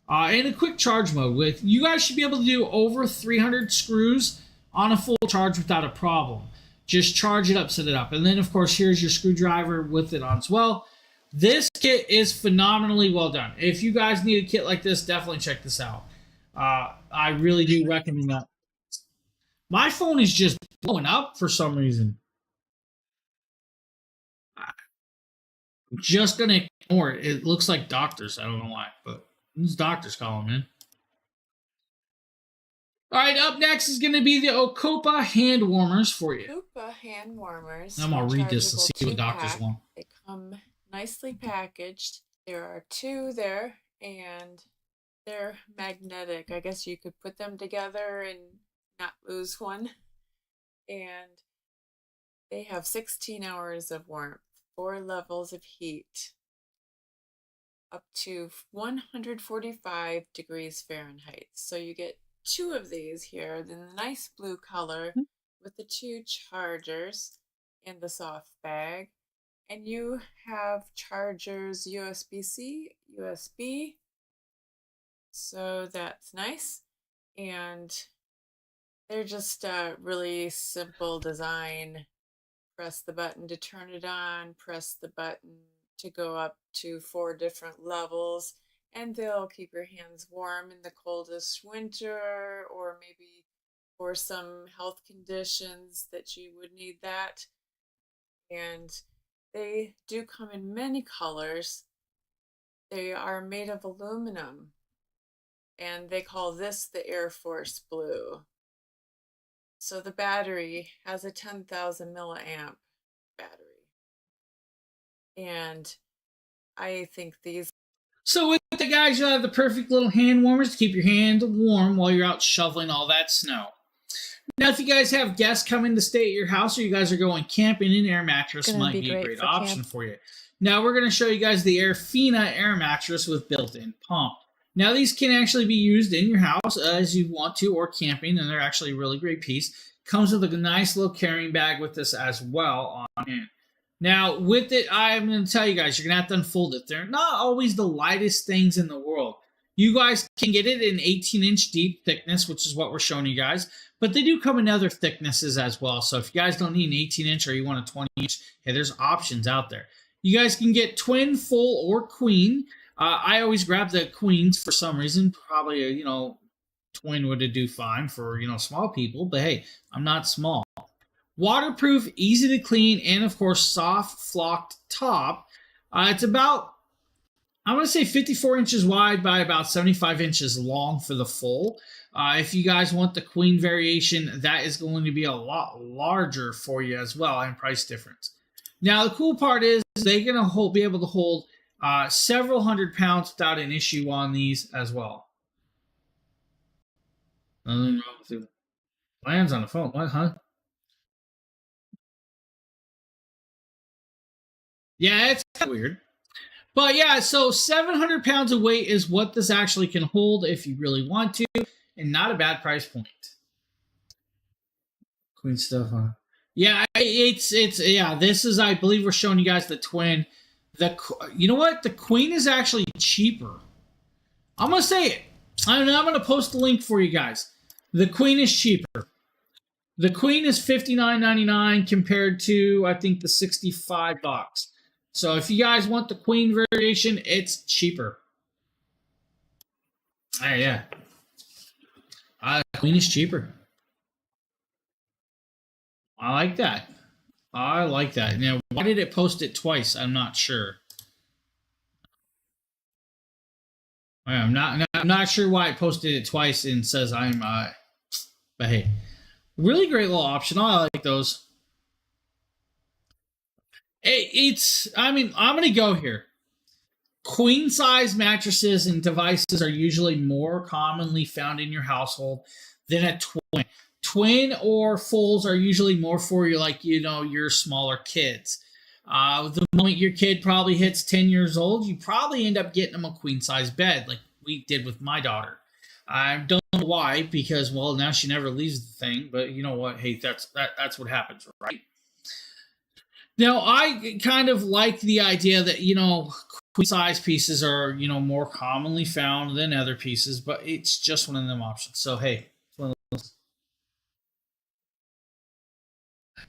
And a quick charge mode. You guys should be able to do over 300 screws on a full charge without a problem. Just charge it up, set it up. And then, of course, here's your screwdriver with it on as well. This kit is phenomenally well done. If you guys need a kit like this, definitely check this out. I really do recommend that. My phone is just blowing up for some reason. I'm just going to ignore it. It looks like doctors. I don't know why, but it's doctors calling, man. All right, up next is going to be the Ocopa hand warmers for you. Ocopa hand warmers. I'm going to read this and see what doctors want. They come nicely packaged. There are 2 there, and they're magnetic. I guess you could put them together and not lose one. And they have 16 hours of warmth, 4 levels of heat, up to 145 degrees Fahrenheit. So you get 2 of these here, then the nice blue color with the 2 chargers in the soft bag. And you have chargers USB-C, USB. So that's nice. And they're just a really simple design. Press the button to turn it on, press the button to go up to 4 different levels, and they'll keep your hands warm in the coldest winter, or maybe for some health conditions that you would need that. And they do come in many colors. They are made of aluminum, and they call this the Air Force Blue. So the battery has a 10,000 milliamp battery. And I think these... So with the guys, you'll have the perfect little hand warmers to keep your hand warm while you're out shoveling all that snow. Now, if you guys have guests coming to stay at your house or you guys are going camping, an air mattress might be a great option for you. Now, we're going to show you guys the Airfina air mattress with built-in pump. Now, these can actually be used in your house as you want to or camping, and they're actually a really great piece. Comes with a nice little carrying bag with this as well on hand. Now, with it, I'm going to tell you guys, you're going to have to unfold it. They're not always the lightest things in the world. You guys can get it in 18-inch deep thickness, which is what we're showing you guys. But they do come in other thicknesses as well. So if you guys don't need an 18-inch or you want a 20-inch, hey, there's options out there. You guys can get twin, full, or queen. I always grab the queens for some reason. Probably, twin would do fine for, small people. But hey, I'm not small. Waterproof, easy to clean, and of course, soft flocked top. It's about I'm going to say 54 inches wide by about 75 inches long for the full. If you guys want the queen variation, that is going to be a lot larger for you as well, and price difference. Now, the cool part is they're going to be able to hold several hundred pounds without an issue on these as well. Nothing wrong with it. Lands on the phone. What, huh? Yeah, it's kind of weird. But yeah, so 700 pounds of weight is what this actually can hold if you really want to, and not a bad price point. Queen stuff, huh? Yeah, it's yeah. This is, I believe, we're showing you guys the twin. You know what? The queen is actually cheaper. I'm gonna say it. I'm gonna post the link for you guys. The queen is cheaper. The queen is $59.99 compared to, I think, the $65. So if you guys want the queen variation, it's cheaper. Yeah. Queen is cheaper. I like that. I like that. Now, why did it post it twice? I'm not sure. I'm not sure why it posted it twice and says I'm. But hey, really great little option. I like those. I mean, I'm gonna go here. Queen size mattresses and devices are usually more commonly found in your household than a twin. Twin or fulls are usually more for your smaller kids. The moment your kid probably hits 10 years old, you probably end up getting them a queen size bed, like we did with my daughter. I don't know why, because well, now she never leaves the thing. But you know what? Hey, that's what happens, right? Now, I kind of like the idea that, queen size pieces are, more commonly found than other pieces, but it's just one of them options. So, hey, it's one of those.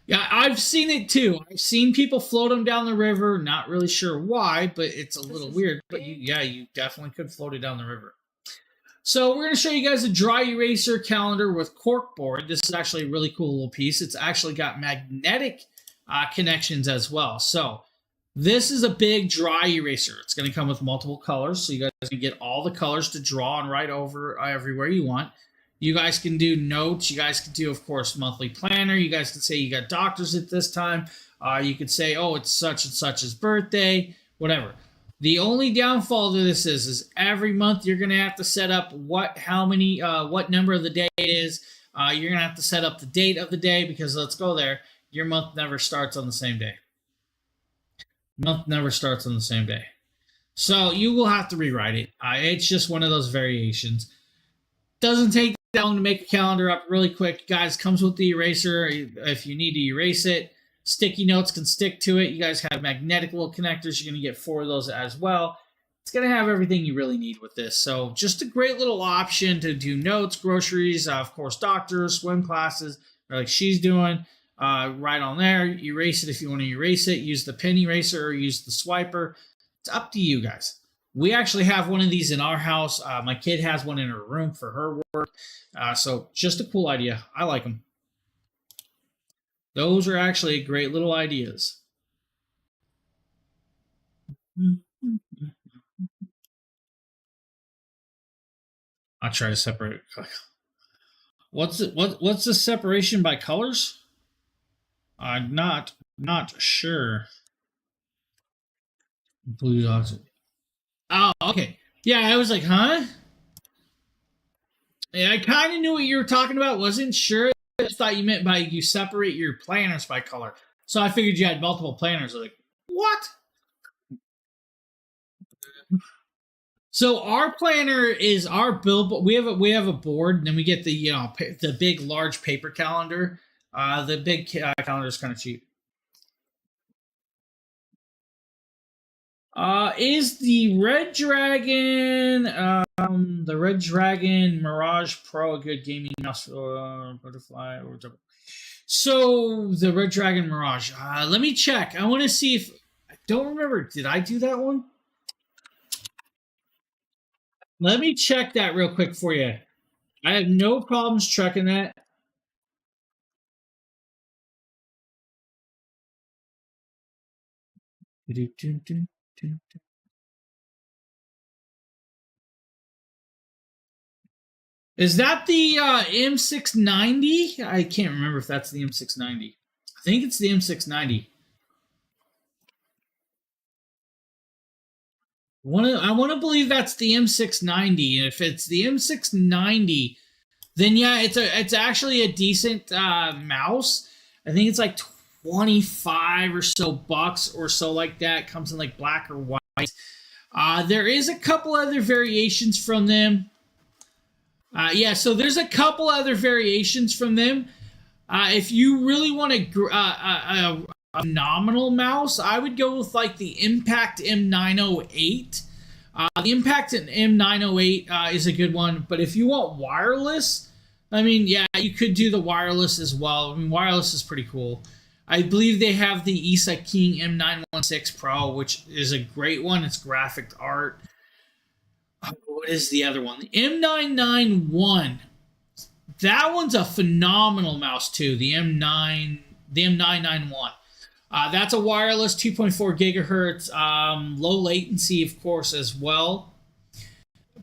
Yeah, I've seen it too. I've seen people float them down the river. Not really sure why, but it's a little weird. But you definitely could float it down the river. So we're going to show you guys a dry eraser calendar with cork board. This is actually a really cool little piece. It's actually got magnetic connections as well. So this is a big dry eraser. It's going to come with multiple colors, so you guys can get all the colors to draw and write over everywhere you want. You guys can do notes. You guys can do, of course, monthly planner. You guys can say you got doctors at this time. You could say, oh, it's such and such's birthday, whatever. The only downfall to this is every month you're going to have to set up what number of the day it is. You're going to have to set up the date of the day, because let's go there. Your month never starts on the same day. Month never starts on the same day. So you will have to rewrite it. It's just one of those variations. Doesn't take that long to make a calendar up really quick. Guys, comes with the eraser if you need to erase it. Sticky notes can stick to it. You guys have magnetic little connectors. You're going to get 4 of those as well. It's going to have everything you really need with this. So just a great little option to do notes, groceries, of course, doctors, swim classes, like she's doing. Right on there. Erase it if you want to erase it. Use the pen eraser or use the swiper. It's up to you guys. We actually have one of these in our house. My kid has one in her room for her work. So just a cool idea. I like them. Those are actually great little ideas. I'll try to separate. What's the separation by colors? I'm not sure. Blue dogs. Oh, okay. Yeah, I was like, huh? Yeah, I kind of knew what you were talking about. Wasn't sure. I just thought you meant by you separate your planners by color. So I figured you had multiple planners. I was like, what? So our planner is our bill. We have a board, and then we get the big large paper calendar. The big calendar is kind of cheap. Is the Red Dragon Mirage Pro a good gaming mouse butterfly or double? So the Red Dragon Mirage. Let me check. I want to see if I don't remember. Did I do that one? Let me check that real quick for you. I have no problems checking that. Is that the M690? I can't remember if that's the M690. I think it's the M690. I want to believe that's the M690. And if it's the M690, then yeah, it's actually a decent mouse. I think it's like 25 or so bucks or so like that. Comes in like black or white. There is a couple other variations from them. Yeah, so there's a couple other variations from them. If you really want a nominal mouse, I would go with like the Impact M908. The Impact M908 is a good one, but if you want wireless, I mean, yeah, you could do the wireless as well. I mean, wireless is pretty cool. I believe they have the Isa King M916 Pro, which is a great one. It's graphic art. What is the other one? The M991. That one's a phenomenal mouse too. The M991. That's a wireless 2.4 gigahertz, low latency, of course, as well.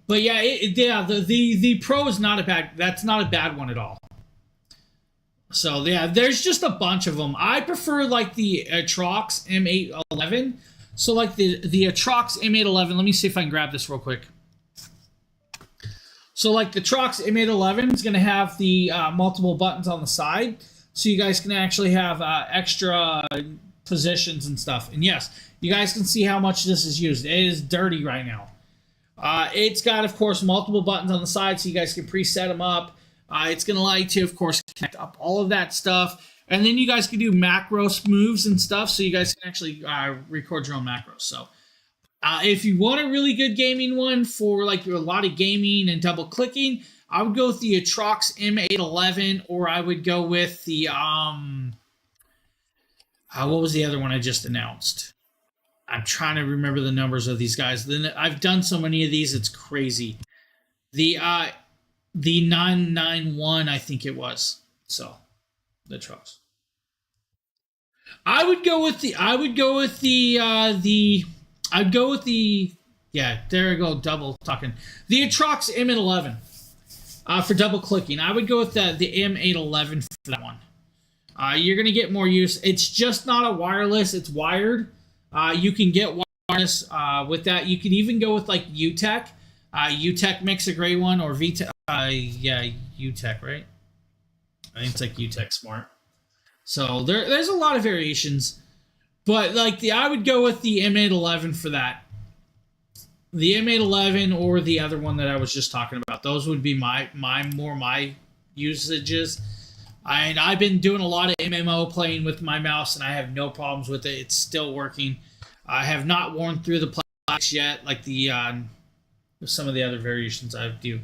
But yeah, the Pro is not a bad. That's not a bad one at all. So yeah, there's just a bunch of them. I prefer like the Atrox M811. So like the Atrox M811. Let me see if I can grab this real quick. So like the Atrox M811 is going to have the multiple buttons on the side, so you guys can actually have extra positions and stuff. And yes, you guys can see how much this is used. It is dirty right now. It's got, of course, multiple buttons on the side, so you guys can preset them up. It's going to allow you to, of course, connect up all of that stuff. And then you guys can do macros moves and stuff, so you guys can actually record your own macros. So if you want a really good gaming one for like a lot of gaming and double clicking, I would go with the Atrox M811, or I would go with the what was the other one I just announced? I'm trying to remember the numbers of these guys. Then I've done so many of these, it's crazy. The 991, I think it was. So the Atrox. Yeah, there we go, double talking. The Atrox M811 for double clicking. I would go with the M811 for that one. You're going to get more use. It's just not a wireless, it's wired. You can get wireless with that. You can even go with like UTech. UTech makes a great one, or VTech. Yeah, UTech, right? I think it's like UTech Smart. So there's a lot of variations. But like I would go with the M811 for that. The M811 or the other one that I was just talking about. Those would be my usages. I've been doing a lot of MMO playing with my mouse, and I have no problems with it. It's still working. I have not worn through the plastics yet, like the some of the other variations I do.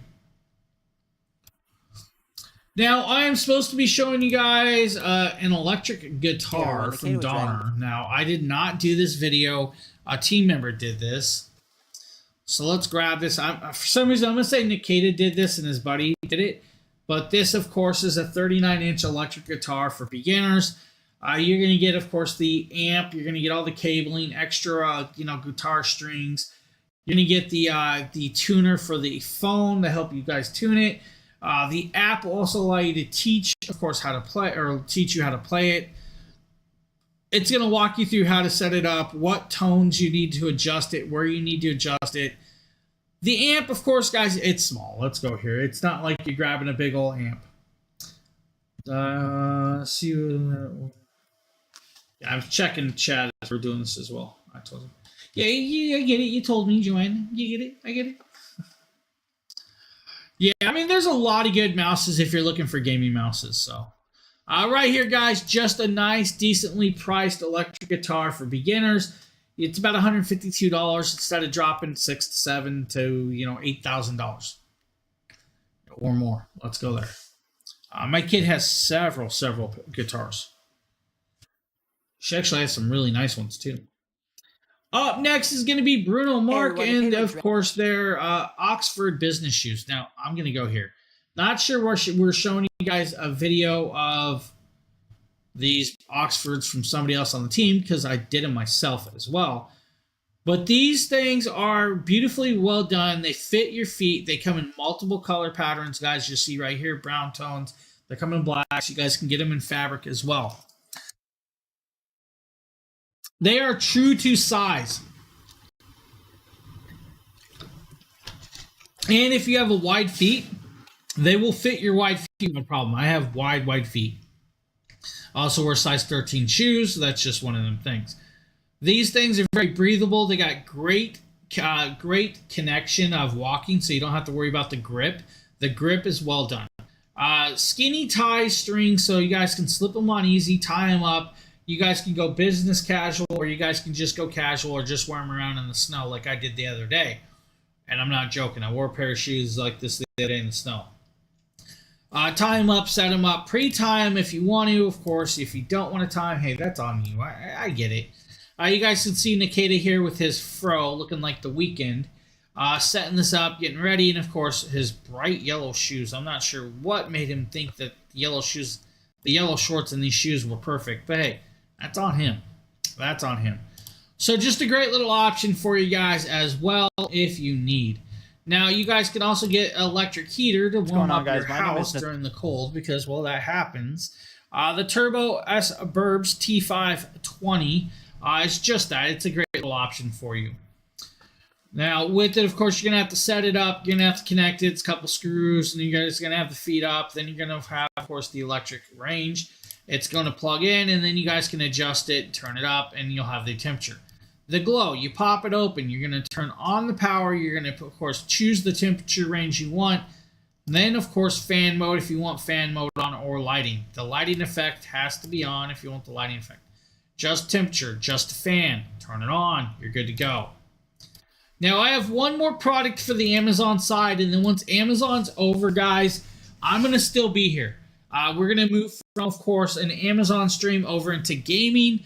Now, I am supposed to be showing you guys an electric guitar from Donner. Now, I did not do this video. A team member did this. So let's grab this. For some reason, I'm going to say Nikita did this and his buddy did it. But this, of course, is a 39-inch electric guitar for beginners. You're going to get, of course, the amp. You're going to get all the cabling, extra, guitar strings. You're going to get the tuner for the phone to help you guys tune it. The app will also allow you to teach, of course, how to play, or teach you how to play it. It's going to walk you through how to set it up, what tones you need to adjust it, where you need to adjust it. The amp, of course, guys, it's small. Let's go here. It's not like you're grabbing a big old amp. I'm checking chat as we're doing this as well. I told him. Yeah, I get it. You told me, Joanne. You get it. I get it. Yeah, I mean, there's a lot of good mouses if you're looking for gaming mouses. So, right here, guys, just a nice, decently priced electric guitar for beginners. It's about $152 instead of dropping $6,000 to $7,000 to $8,000 or more. Let's go there. My kid has several guitars. She actually has some really nice ones too. Up next is going to be Bruno Mark and, of course, their Oxford business shoes. Now, I'm going to go here. Not sure where we're showing you guys a video of these Oxfords from somebody else on the team, because I did them myself as well. But these things are beautifully well done. They fit your feet. They come in multiple color patterns, guys. You see right here, brown tones. They come in blacks. You guys can get them in fabric as well. They are true to size. And if you have a wide feet, they will fit your wide feet, no problem. I have wide feet. I also wear size 13 shoes, so that's just one of them things. These things are very breathable. They got great connection of walking, so you don't have to worry about the grip. The grip is well done. Skinny tie strings, so you guys can slip them on easy, tie them up. You guys can go business casual, or you guys can just go casual or just wear them around in the snow like I did the other day. And I'm not joking. I wore a pair of shoes like this the other day in the snow. Tie them up, set them up, pre-tie them if you want to. Of course, if you don't want to tie them, hey, that's on you. I get it. You guys can see Nikita here with his fro looking like the Weeknd. Setting this up, getting ready, and of course his bright yellow shoes. I'm not sure what made him think that the yellow shorts and these shoes were perfect. But hey, that's on him. That's on him. So just a great little option for you guys as well if you need. Now, you guys can also get an electric heater to warm up your house during the cold because, well, that happens. The Turbo S Burbs T520 is just that. It's a great little option for you. Now, with it, of course, you're going to have to set it up. You're going to have to connect it. It's a couple screws, and you're just going to have the feet up. Then you're going to have, of course, the electric range. It's going to plug in, and then you guys can adjust it, turn it up, and you'll have the temperature. The glow, you pop it open. You're going to turn on the power. You're going to, of course, choose the temperature range you want. And then, of course, fan mode if you want fan mode on, or lighting. The lighting effect has to be on if you want the lighting effect. Just temperature, just a fan. Turn it on. You're good to go. Now, I have one more product for the Amazon side, and then once Amazon's over, guys, I'm going to still be here. We're going to move from, of course, an Amazon stream over into gaming.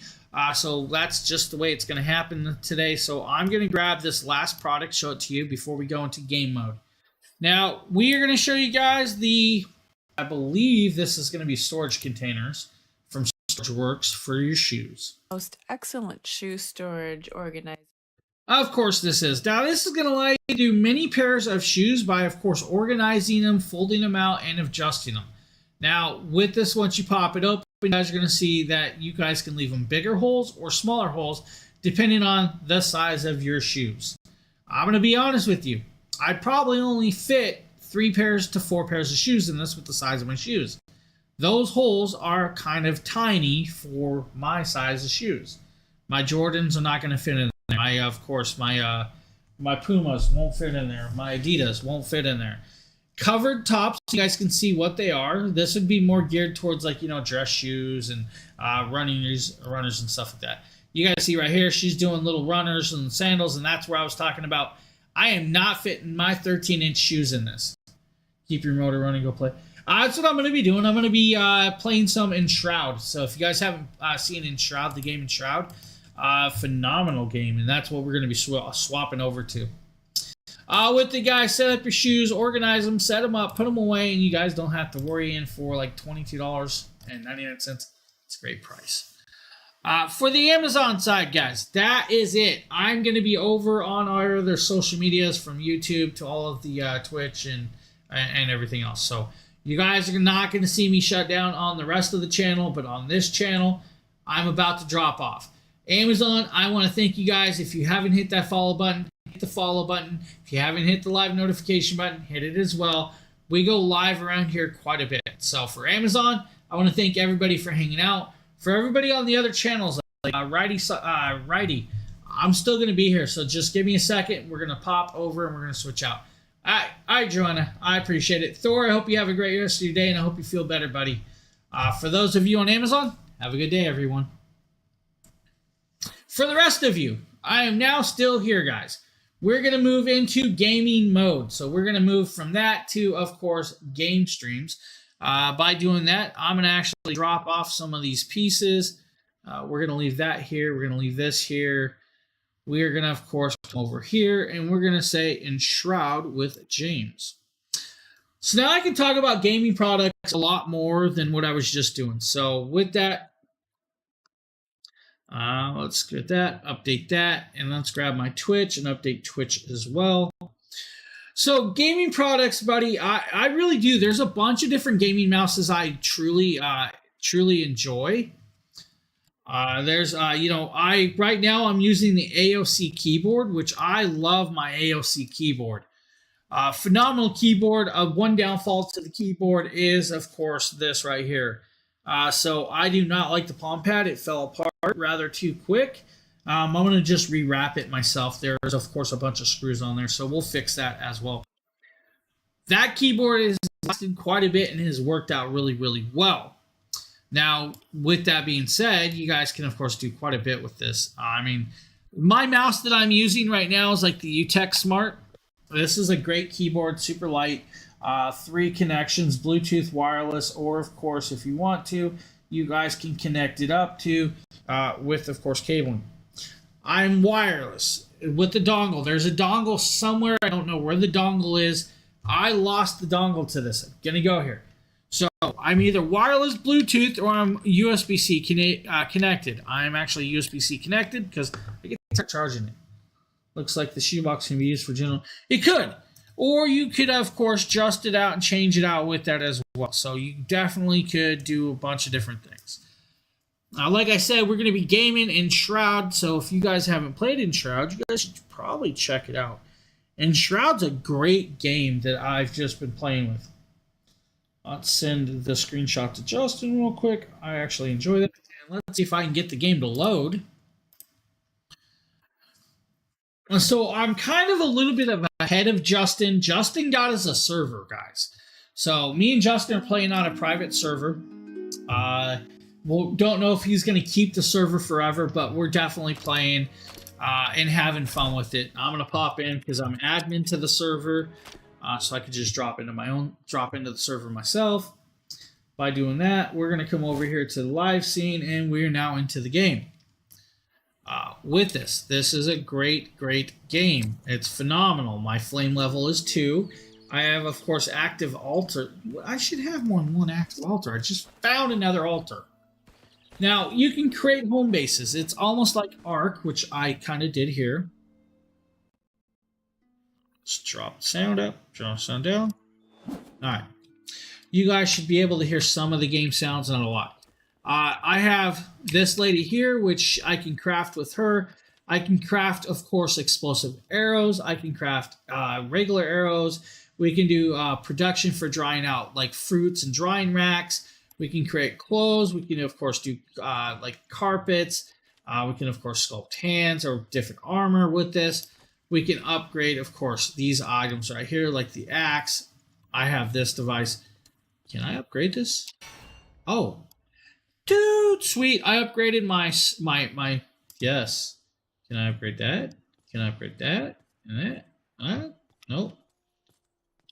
So that's just the way it's going to happen today. So I'm going to grab this last product, show it to you before we go into game mode. Now, we are going to show you guys I believe this is going to be storage containers from StorageWorks for your shoes. Most excellent shoe storage organizer. Of course this is. Now, this is going to allow you to do many pairs of shoes by, of course, organizing them, folding them out, and adjusting them. Now, with this, once you pop it open, you guys are going to see that you guys can leave them bigger holes or smaller holes depending on the size of your shoes. I'm going to be honest with you. I probably only fit 3 pairs to 4 pairs of shoes in this with the size of my shoes. Those holes are kind of tiny for my size of shoes. My Jordans are not going to fit in there. My Pumas won't fit in there. My Adidas won't fit in there. Covered tops, you guys can see what they are. This would be more geared towards, like, dress shoes and runners and stuff like that. You guys see right here, she's doing little runners and sandals, and that's where I was talking about. I am not fitting my 13-inch shoes in this. Keep your motor running, go play. That's what I'm going to be doing. I'm going to be playing some Enshrouded. So if you guys haven't seen Enshrouded, the game Enshrouded, phenomenal game, and that's what we're going to be swapping over to. With the guys, set up your shoes, organize them, set them up, put them away, and you guys don't have to worry in for like $22.99. It's a great price. For the Amazon side, guys, that is it. I'm going to be over on our other social medias, from YouTube to all of the Twitch and everything else. So you guys are not going to see me shut down on the rest of the channel, but on this channel, I'm about to drop off. Amazon, I want to thank you guys. If you haven't hit that follow button, hit the follow button. If you haven't hit the live notification button, hit it as well. We go live around here quite a bit. So for Amazon, I want to thank everybody for hanging out. For everybody on the other channels, like Righty, I'm still going to be here. So just give me a second. We're going to pop over and we're going to switch out. All right, Joanna, I appreciate it. Thor, I hope you have a great rest of your day, and I hope you feel better, buddy. For those of you on Amazon, have a good day, everyone. For the rest of you, I am now still here, guys. We're going to move into gaming mode. So we're going to move from that to, of course, game streams. By doing that, I'm going to actually drop off some of these pieces. We're going to leave that here. We're going to leave this here. We are going to, of course, come over here, and we're going to say Enshroud with James. So now I can talk about gaming products a lot more than what I was just doing. So with that, Let's get that, update that, and let's grab my Twitch and update Twitch as well. So gaming products, buddy, I really do. There's a bunch of different gaming mouses I truly enjoy. There's right now I'm using the AOC keyboard, which I love my AOC keyboard. Phenomenal keyboard. One downfall to the keyboard is, of course, this right here. So I do not like the palm pad. It fell apart rather too quick. I'm going to just rewrap it myself. There's, of course, a bunch of screws on there, so we'll fix that as well. That keyboard has lasted quite a bit and has worked out really, really well. Now, with that being said, you guys can, of course, do quite a bit with this. I mean, my mouse that I'm using right now is like the UTech Smart. This is a great keyboard, super light. 3 connections, Bluetooth, wireless, or, of course, if you want to, you guys can connect it up to with, of course, cabling. I'm wireless with the dongle. There's a dongle somewhere. I don't know where the dongle is. I lost the dongle to this. I'm going to go here. So I'm either wireless Bluetooth or I'm USB-C connected. I'm actually USB-C connected because I get to start charging it. Looks like the shoebox can be used for general. It could. Or you could, of course, adjust it out and change it out with that as well. So you definitely could do a bunch of different things. Like I said, we're going to be gaming Enshrouded. So if you guys haven't played Enshrouded, you guys should probably check it out. Enshrouded's a great game that I've just been playing with. Let's send the screenshot to Justin real quick. I actually enjoy that. And let's see if I can get the game to load. So I'm kind of a little bit ahead of Justin. Justin got us a server, guys. So me and Justin are playing on a private server. We don't know if he's going to keep the server forever, but we're definitely playing and having fun with it. I'm going to pop in because I'm admin to the server, so I could just drop into the server myself. By doing that, we're going to come over here to the live scene, and we're now into the game. With this is a great game. It's phenomenal. My flame level is 2. I have, of course, active altar. I should have more than one active altar. I just found another altar. Now, you can create home bases. It's almost like Ark, which I kind of did here. Let's drop the sound up, drop the sound down. All right. You guys should be able to hear some of the game sounds, not a lot. I have this lady here, which I can craft with her. I can craft, of course, explosive arrows. I can craft regular arrows. We can do production for drying out, like fruits and drying racks. We can create clothes. We can, of course, do like carpets. We can, of course, sculpt hands or different armor with this. We can upgrade, of course, these items right here, like the axe. I have this device. Can I upgrade this? Oh. Dude, sweet. I upgraded my yes. Can I upgrade that? Can I upgrade that? And that? Nope.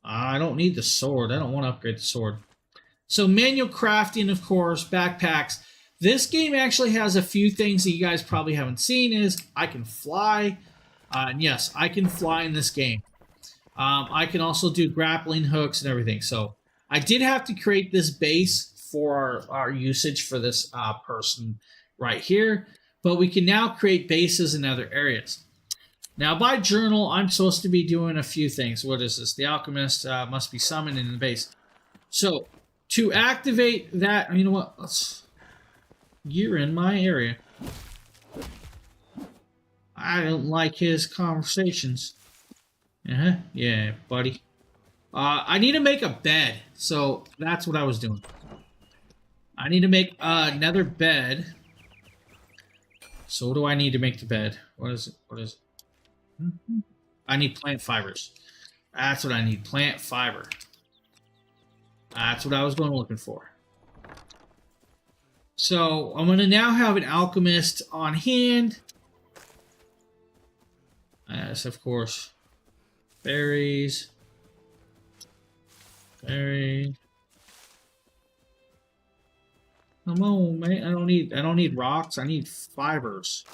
I don't need the sword. I don't want to upgrade the sword. So manual crafting, of course, backpacks. This game actually has a few things that you guys probably haven't seen is I can fly. And yes, I can fly in this game. I can also do grappling hooks and everything. So I did have to create this base for our usage for this person right here, but we can now create bases in other areas. Now by journal, I'm supposed to be doing a few things. What is this? The alchemist must be summoned in the base. So to activate that, you know what? You're in my area. I don't like his conversations. Yeah, buddy. I need to make a bed, so that's what I was doing. I need to make another bed. So what do I need to make the bed? What is it? I need plant fibers. That's what I need, plant fiber. That's what I was going looking for. So I'm going to now have an alchemist on hand. Yes, of course. Berries. Berries. Come on, man. I don't need rocks. I need fibers.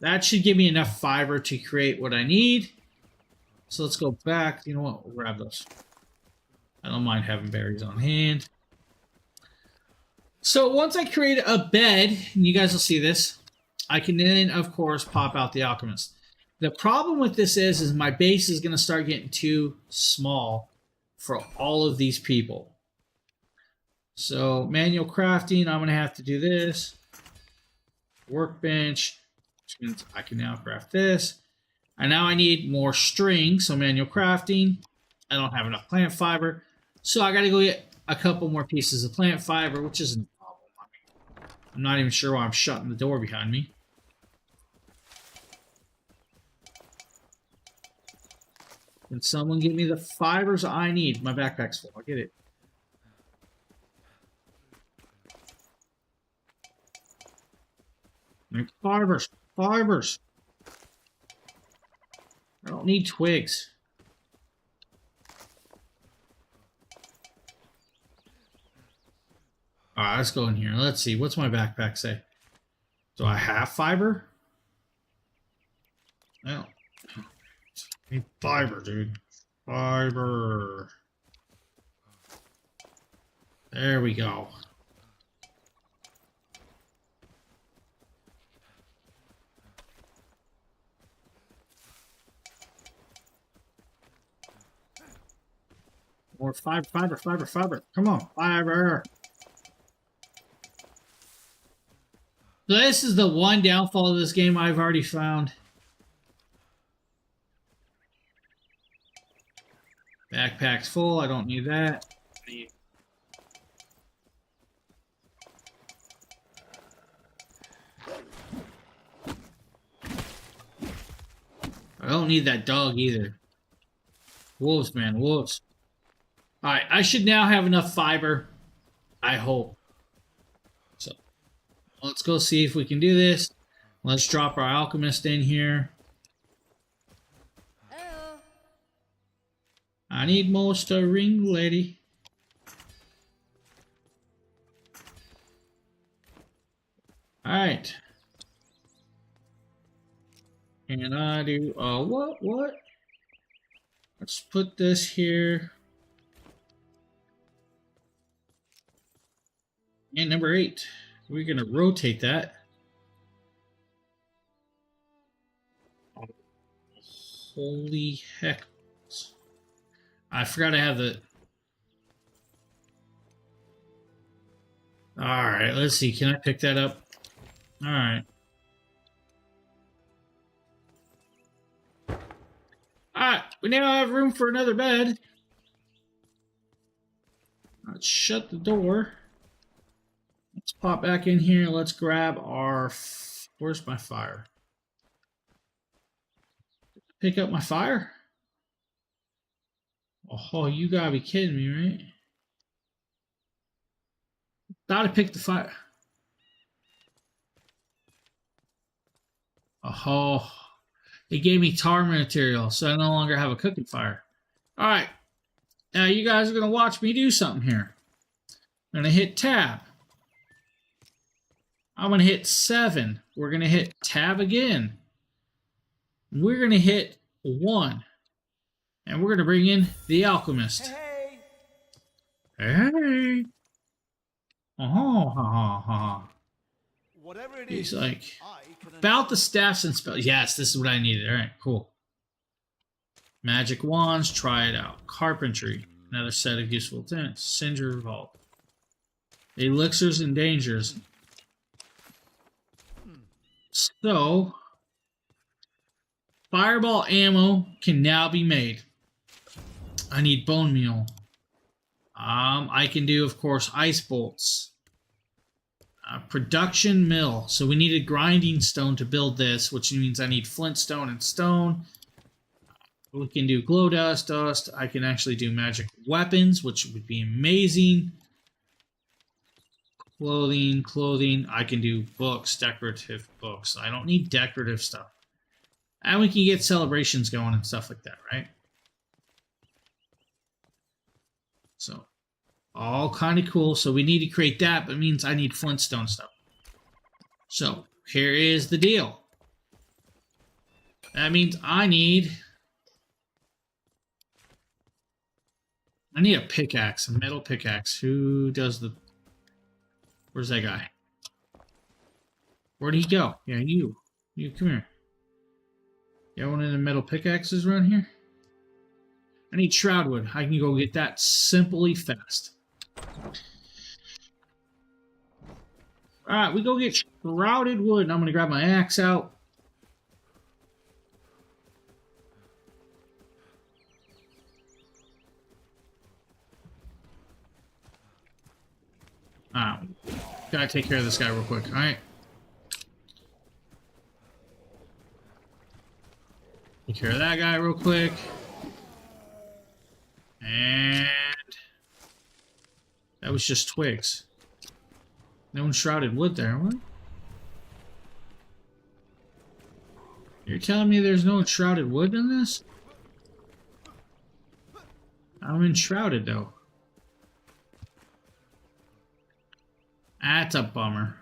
That should give me enough fiber to create what I need. So let's go back. You know what? We'll grab those. I don't mind having berries on hand. So once I create a bed, and you guys will see this, I can then, of course, pop out the alchemist. The problem with this is my base is going to start getting too small for all of these people. So manual crafting, I'm going to have to do this. Workbench, which means I can now craft this. And now I need more string, so manual crafting. I don't have enough plant fiber. So I got to go get a couple more pieces of plant fiber, which isn't a problem. I'm not even sure why I'm shutting the door behind me. Can someone give me the fibers I need? My backpack's full. I'll get it. Make fibers. Fibers. I don't need twigs. Alright, let's go in here. Let's see. What's my backpack say? Do I have fiber? No. I need fiber, dude. Fiber. There we go. More fiber, fiber, fiber, fiber. Come on, fiber. This is the one downfall of this game I've already found. Backpack's full. I don't need that. I don't need that dog either. Wolves, man, wolves. Alright, I should now have enough fiber. I hope. So, let's go see if we can do this. Let's drop our alchemist in here. I need most a ring, lady. Alright. Can I do, what? Let's put this here. And number 8. We're going to rotate that. Holy heck. I forgot to have the... Alright, let's see. Can I pick that up? Alright. Alright, we now have room for another bed. Let's shut the door. Let's pop back in here. Let's grab our... Where's my fire? Pick up my fire? Oh, you gotta be kidding me, right? Gotta pick the fire. Oh, it gave me tar material, so I no longer have a cooking fire. Alright, now you guys are gonna watch me do something here. I'm gonna hit tab. I'm gonna hit 7. We're gonna hit tab again. We're gonna hit 1. And we're gonna bring in the alchemist. Hey! Hey! Whatever it He's is, like, I can about the staffs and spells. Yes, this is what I needed. Alright, cool. Magic wands, try it out. Carpentry, another set of useful things. Cinder vault. Elixirs and dangers. So, fireball ammo can now be made. I need bone meal. I can do, of course, ice bolts. Production mill. So we needed grinding stone to build this, which means I need flintstone and stone. We can do glow dust, dust. I can actually do magic weapons, which would be amazing. Clothing, clothing. I can do books, decorative books. I don't need decorative stuff. And we can get celebrations going and stuff like that, right? So, all kind of cool. So we need to create that, but it means I need flintstone stuff. So, here is the deal. That means I need a pickaxe, a metal pickaxe. Who does the... Where's that guy? Where'd he go? Yeah, you. You, come here. You got one of the metal pickaxes around here? I need Shroudwood. I can go get that simply fast. Alright, we go get Shrouded wood. And I'm going to grab my axe out. Gotta take care of this guy real quick. Alright. Take care of that guy real quick. And that was just twigs. No enshrouded wood there, what? You're telling me there's no enshrouded wood in this? I'm enshrouded though. That's a bummer.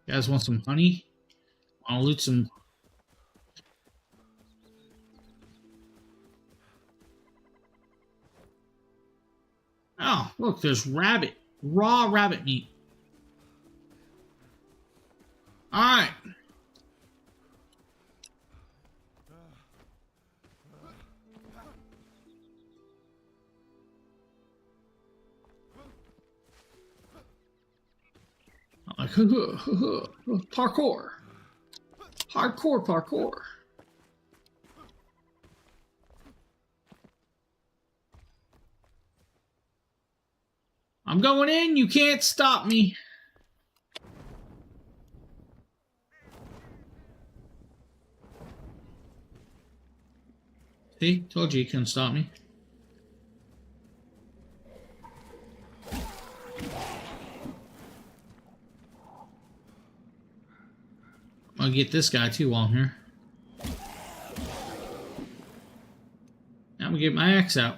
You guys want some honey? Want to loot some? Oh, look, there's rabbit. Raw rabbit meat. Alright. I'm like, parkour. Hardcore parkour. I'm going in, you can't stop me. See, told you couldn't stop me. I'll get this guy too while I'm here. Now I'm gonna get my axe out.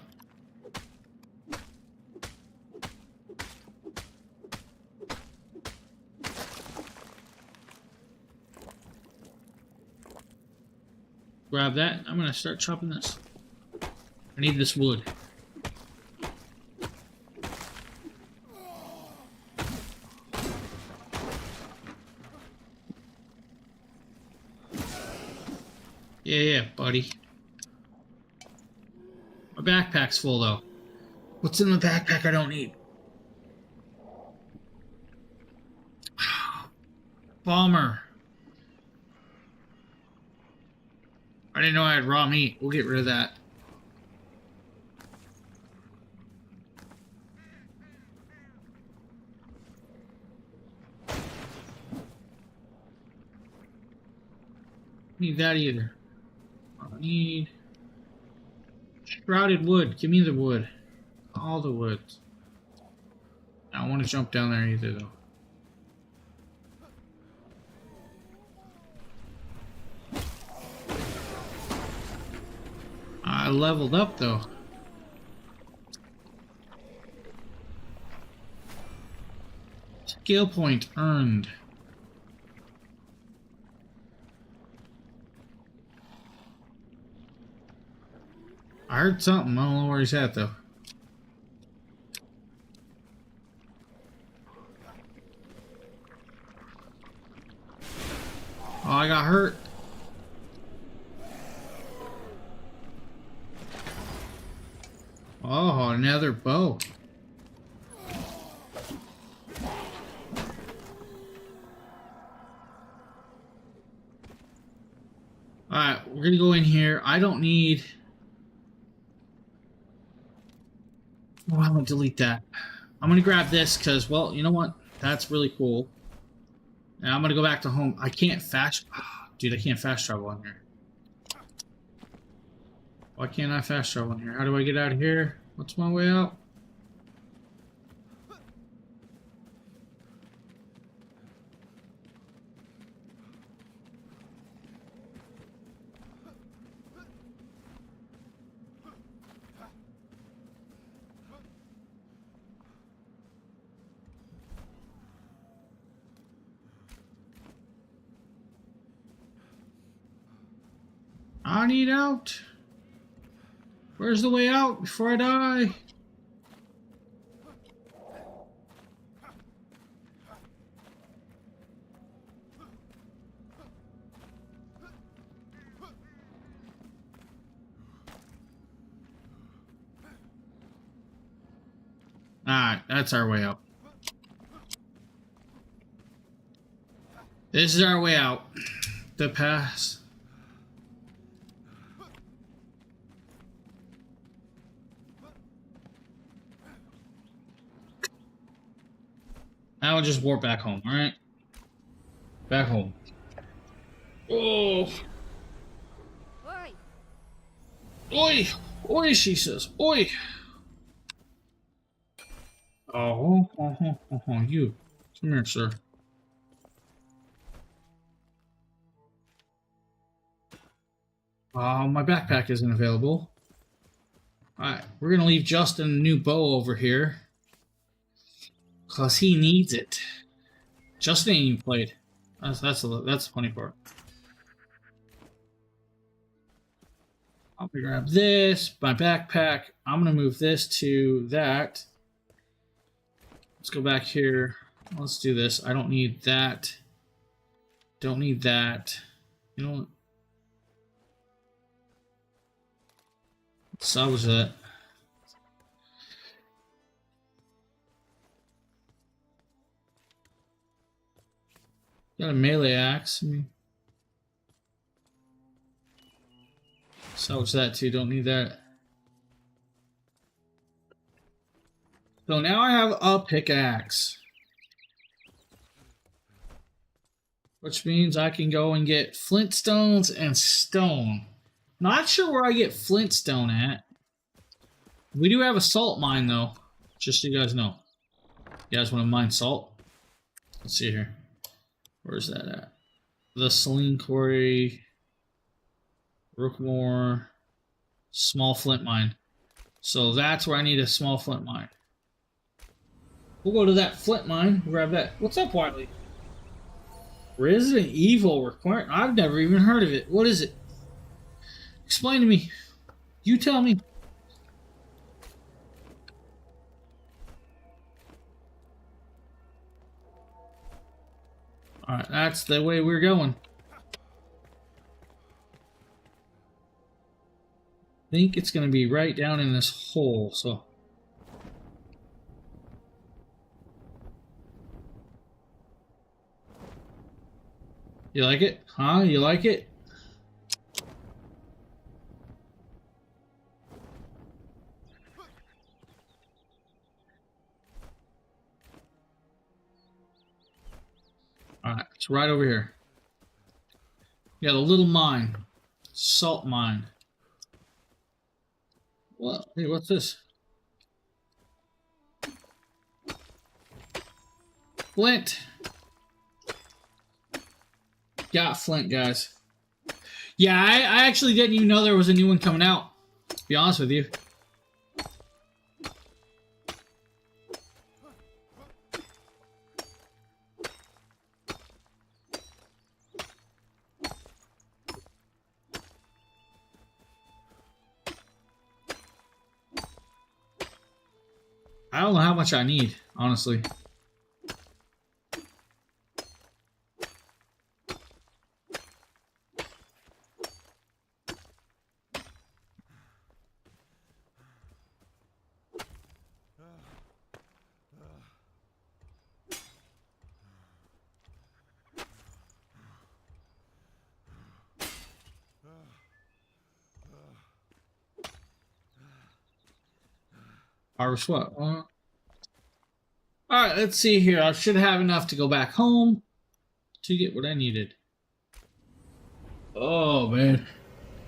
Grab that. I'm gonna start chopping this. I need this wood. Yeah, buddy. My backpack's full though. What's in the backpack I don't need? Bummer. I didn't know I had raw meat. We'll get rid of that. Need that either. I need shrouded wood. Give me the wood. All the wood. I don't want to jump down there either though. I leveled up though. Skill point earned. I heard something. I don't know where he's at though. Oh, I got hurt. Oh, another bow. Alright, we're gonna go in here. I don't need... Oh, I'm gonna delete that. I'm gonna grab this because, well, you know what? That's really cool. Now I'm gonna go back to home. I can't fast... Dude, I can't fast travel on here. Why can't I fast travel in here? How do I get out of here? What's my way out? I need out. Where's the way out before I die? Alright, that's our way out. This is our way out. The pass. Now we'll just warp back home, alright? Back home. Oh! Oi! Oi! Oi, she says. Oi! Oh, you. Come here, sir. My backpack isn't available. Alright, we're gonna leave Justin a new bow over here. Cause he needs it. Justin ain't even played. That's the funny part. I'll grab this, my backpack. I'm gonna move this to that. Let's go back here. Let's do this. I don't need that. Don't need that. You know what? Salvage that. Got a melee axe. Salvage that too. Don't need that. So now I have a pickaxe. Which means I can go and get flintstones and stone. Not sure where I get flintstone at. We do have a salt mine though. Just so you guys know. You guys want to mine salt? Let's see here. Where's that at? The Saline Quarry. Rookmore. Small flint mine. So that's where I need a small flint mine. We'll go to that flint mine, grab that. What's up, Wiley? Resident Evil requirement? I've never even heard of it. What is it? Explain to me. You tell me. Alright, that's the way we're going. I think it's going to be right down in this hole, so... You like it? Huh? You like it? Alright, it's right over here. We got a little mine. Salt mine. What? Hey, what's this? Flint! Got flint, guys. Yeah, I actually didn't even know there was a new one coming out. To be honest with you. I don't know how much I need, honestly. Harvest what? Alright, let's see here. I should have enough to go back home to get what I needed. Oh, man.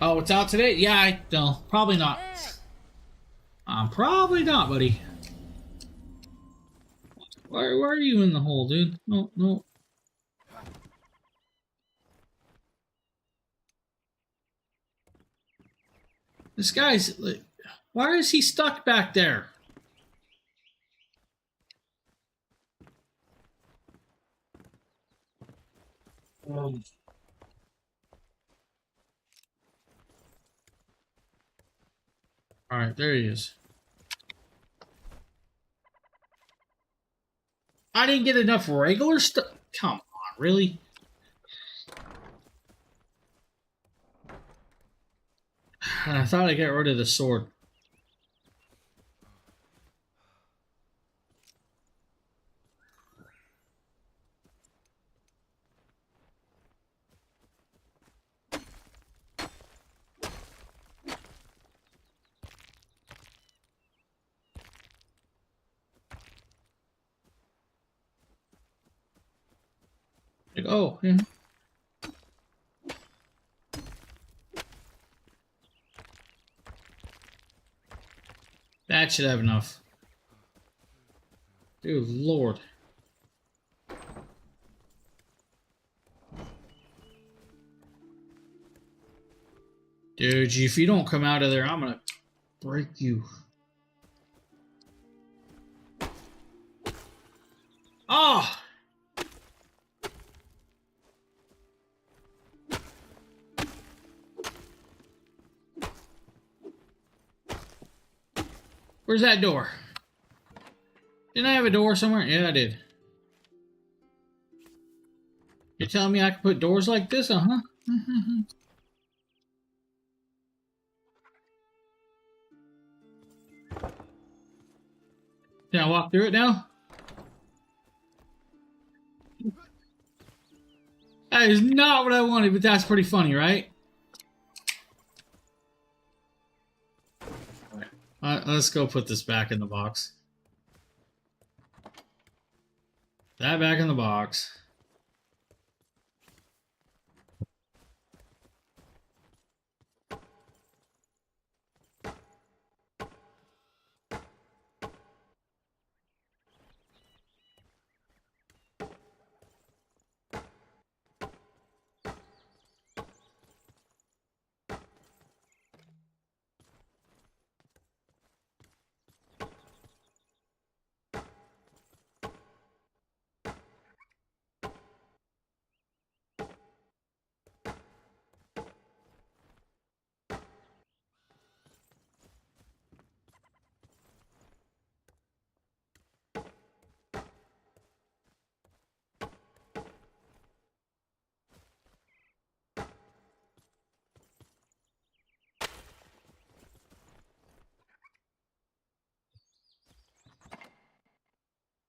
Oh, it's out today? Yeah, no, probably not. Probably not, buddy. Why are you in the hole, dude? No, no. This guy's... like, why is he stuck back there? Alright, there he is. I didn't get enough regular stuff. Come on, really? I thought I got rid of the sword. Like, oh, yeah. That should have enough. Dude, Lord. Dude, if you don't come out of there, I'm gonna break you. Oh! Where's that door? Didn't I have a door somewhere? Yeah, I did. You're telling me I can put doors like this, uh-huh? Can I walk through it now? That is not what I wanted, but that's pretty funny, right? Let's go put this back in the box. That back in the box.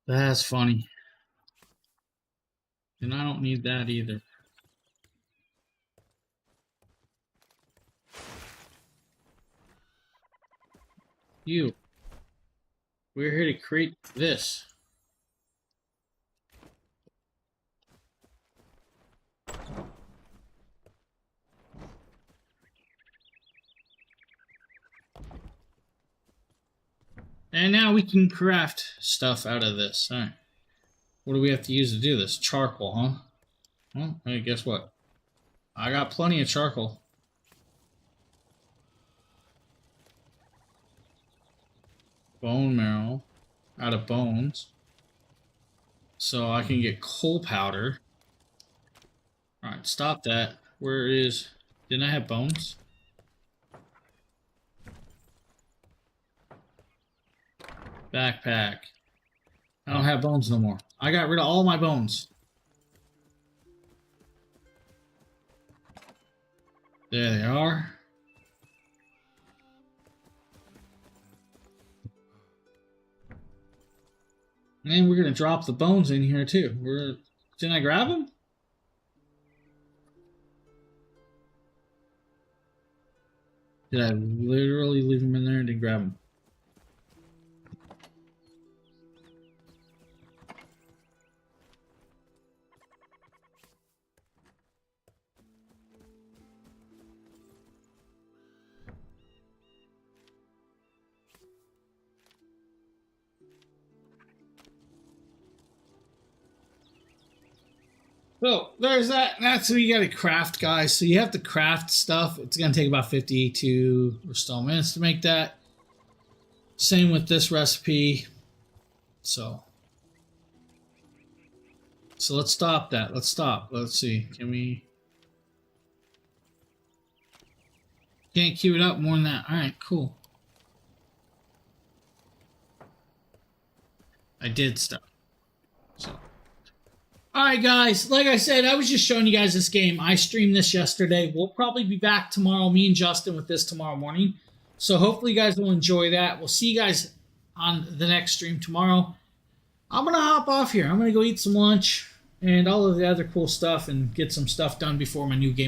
That's funny. And I don't need that either. You. We're here to create this. And now we can craft stuff out of this. All right. What do we have to use to do this? Charcoal, huh? Well, hey, guess what? I got plenty of charcoal. Bone marrow out of bones. So I can get coal powder. Alright, stop that. Where is... Didn't I have bones? Backpack. I don't have bones no more. I got rid of all my bones. There they are. And we're gonna drop the bones in here too. Didn't I grab them? Did I literally leave them in there and didn't grab them? So there's that. That's what you got to craft, guys. So you have to craft stuff. It's going to take about 52 or so minutes to make that. Same with this recipe. So let's stop that. Let's stop. Let's see. Can we... Can't queue it up more than that. All right, cool. I did stop. So... Alright guys, like I said, I was just showing you guys this game. I streamed this yesterday. We'll probably be back tomorrow, me and Justin, with this tomorrow morning. So hopefully you guys will enjoy that. We'll see you guys on the next stream tomorrow. I'm going to hop off here. I'm going to go eat some lunch and all of the other cool stuff and get some stuff done before my new game.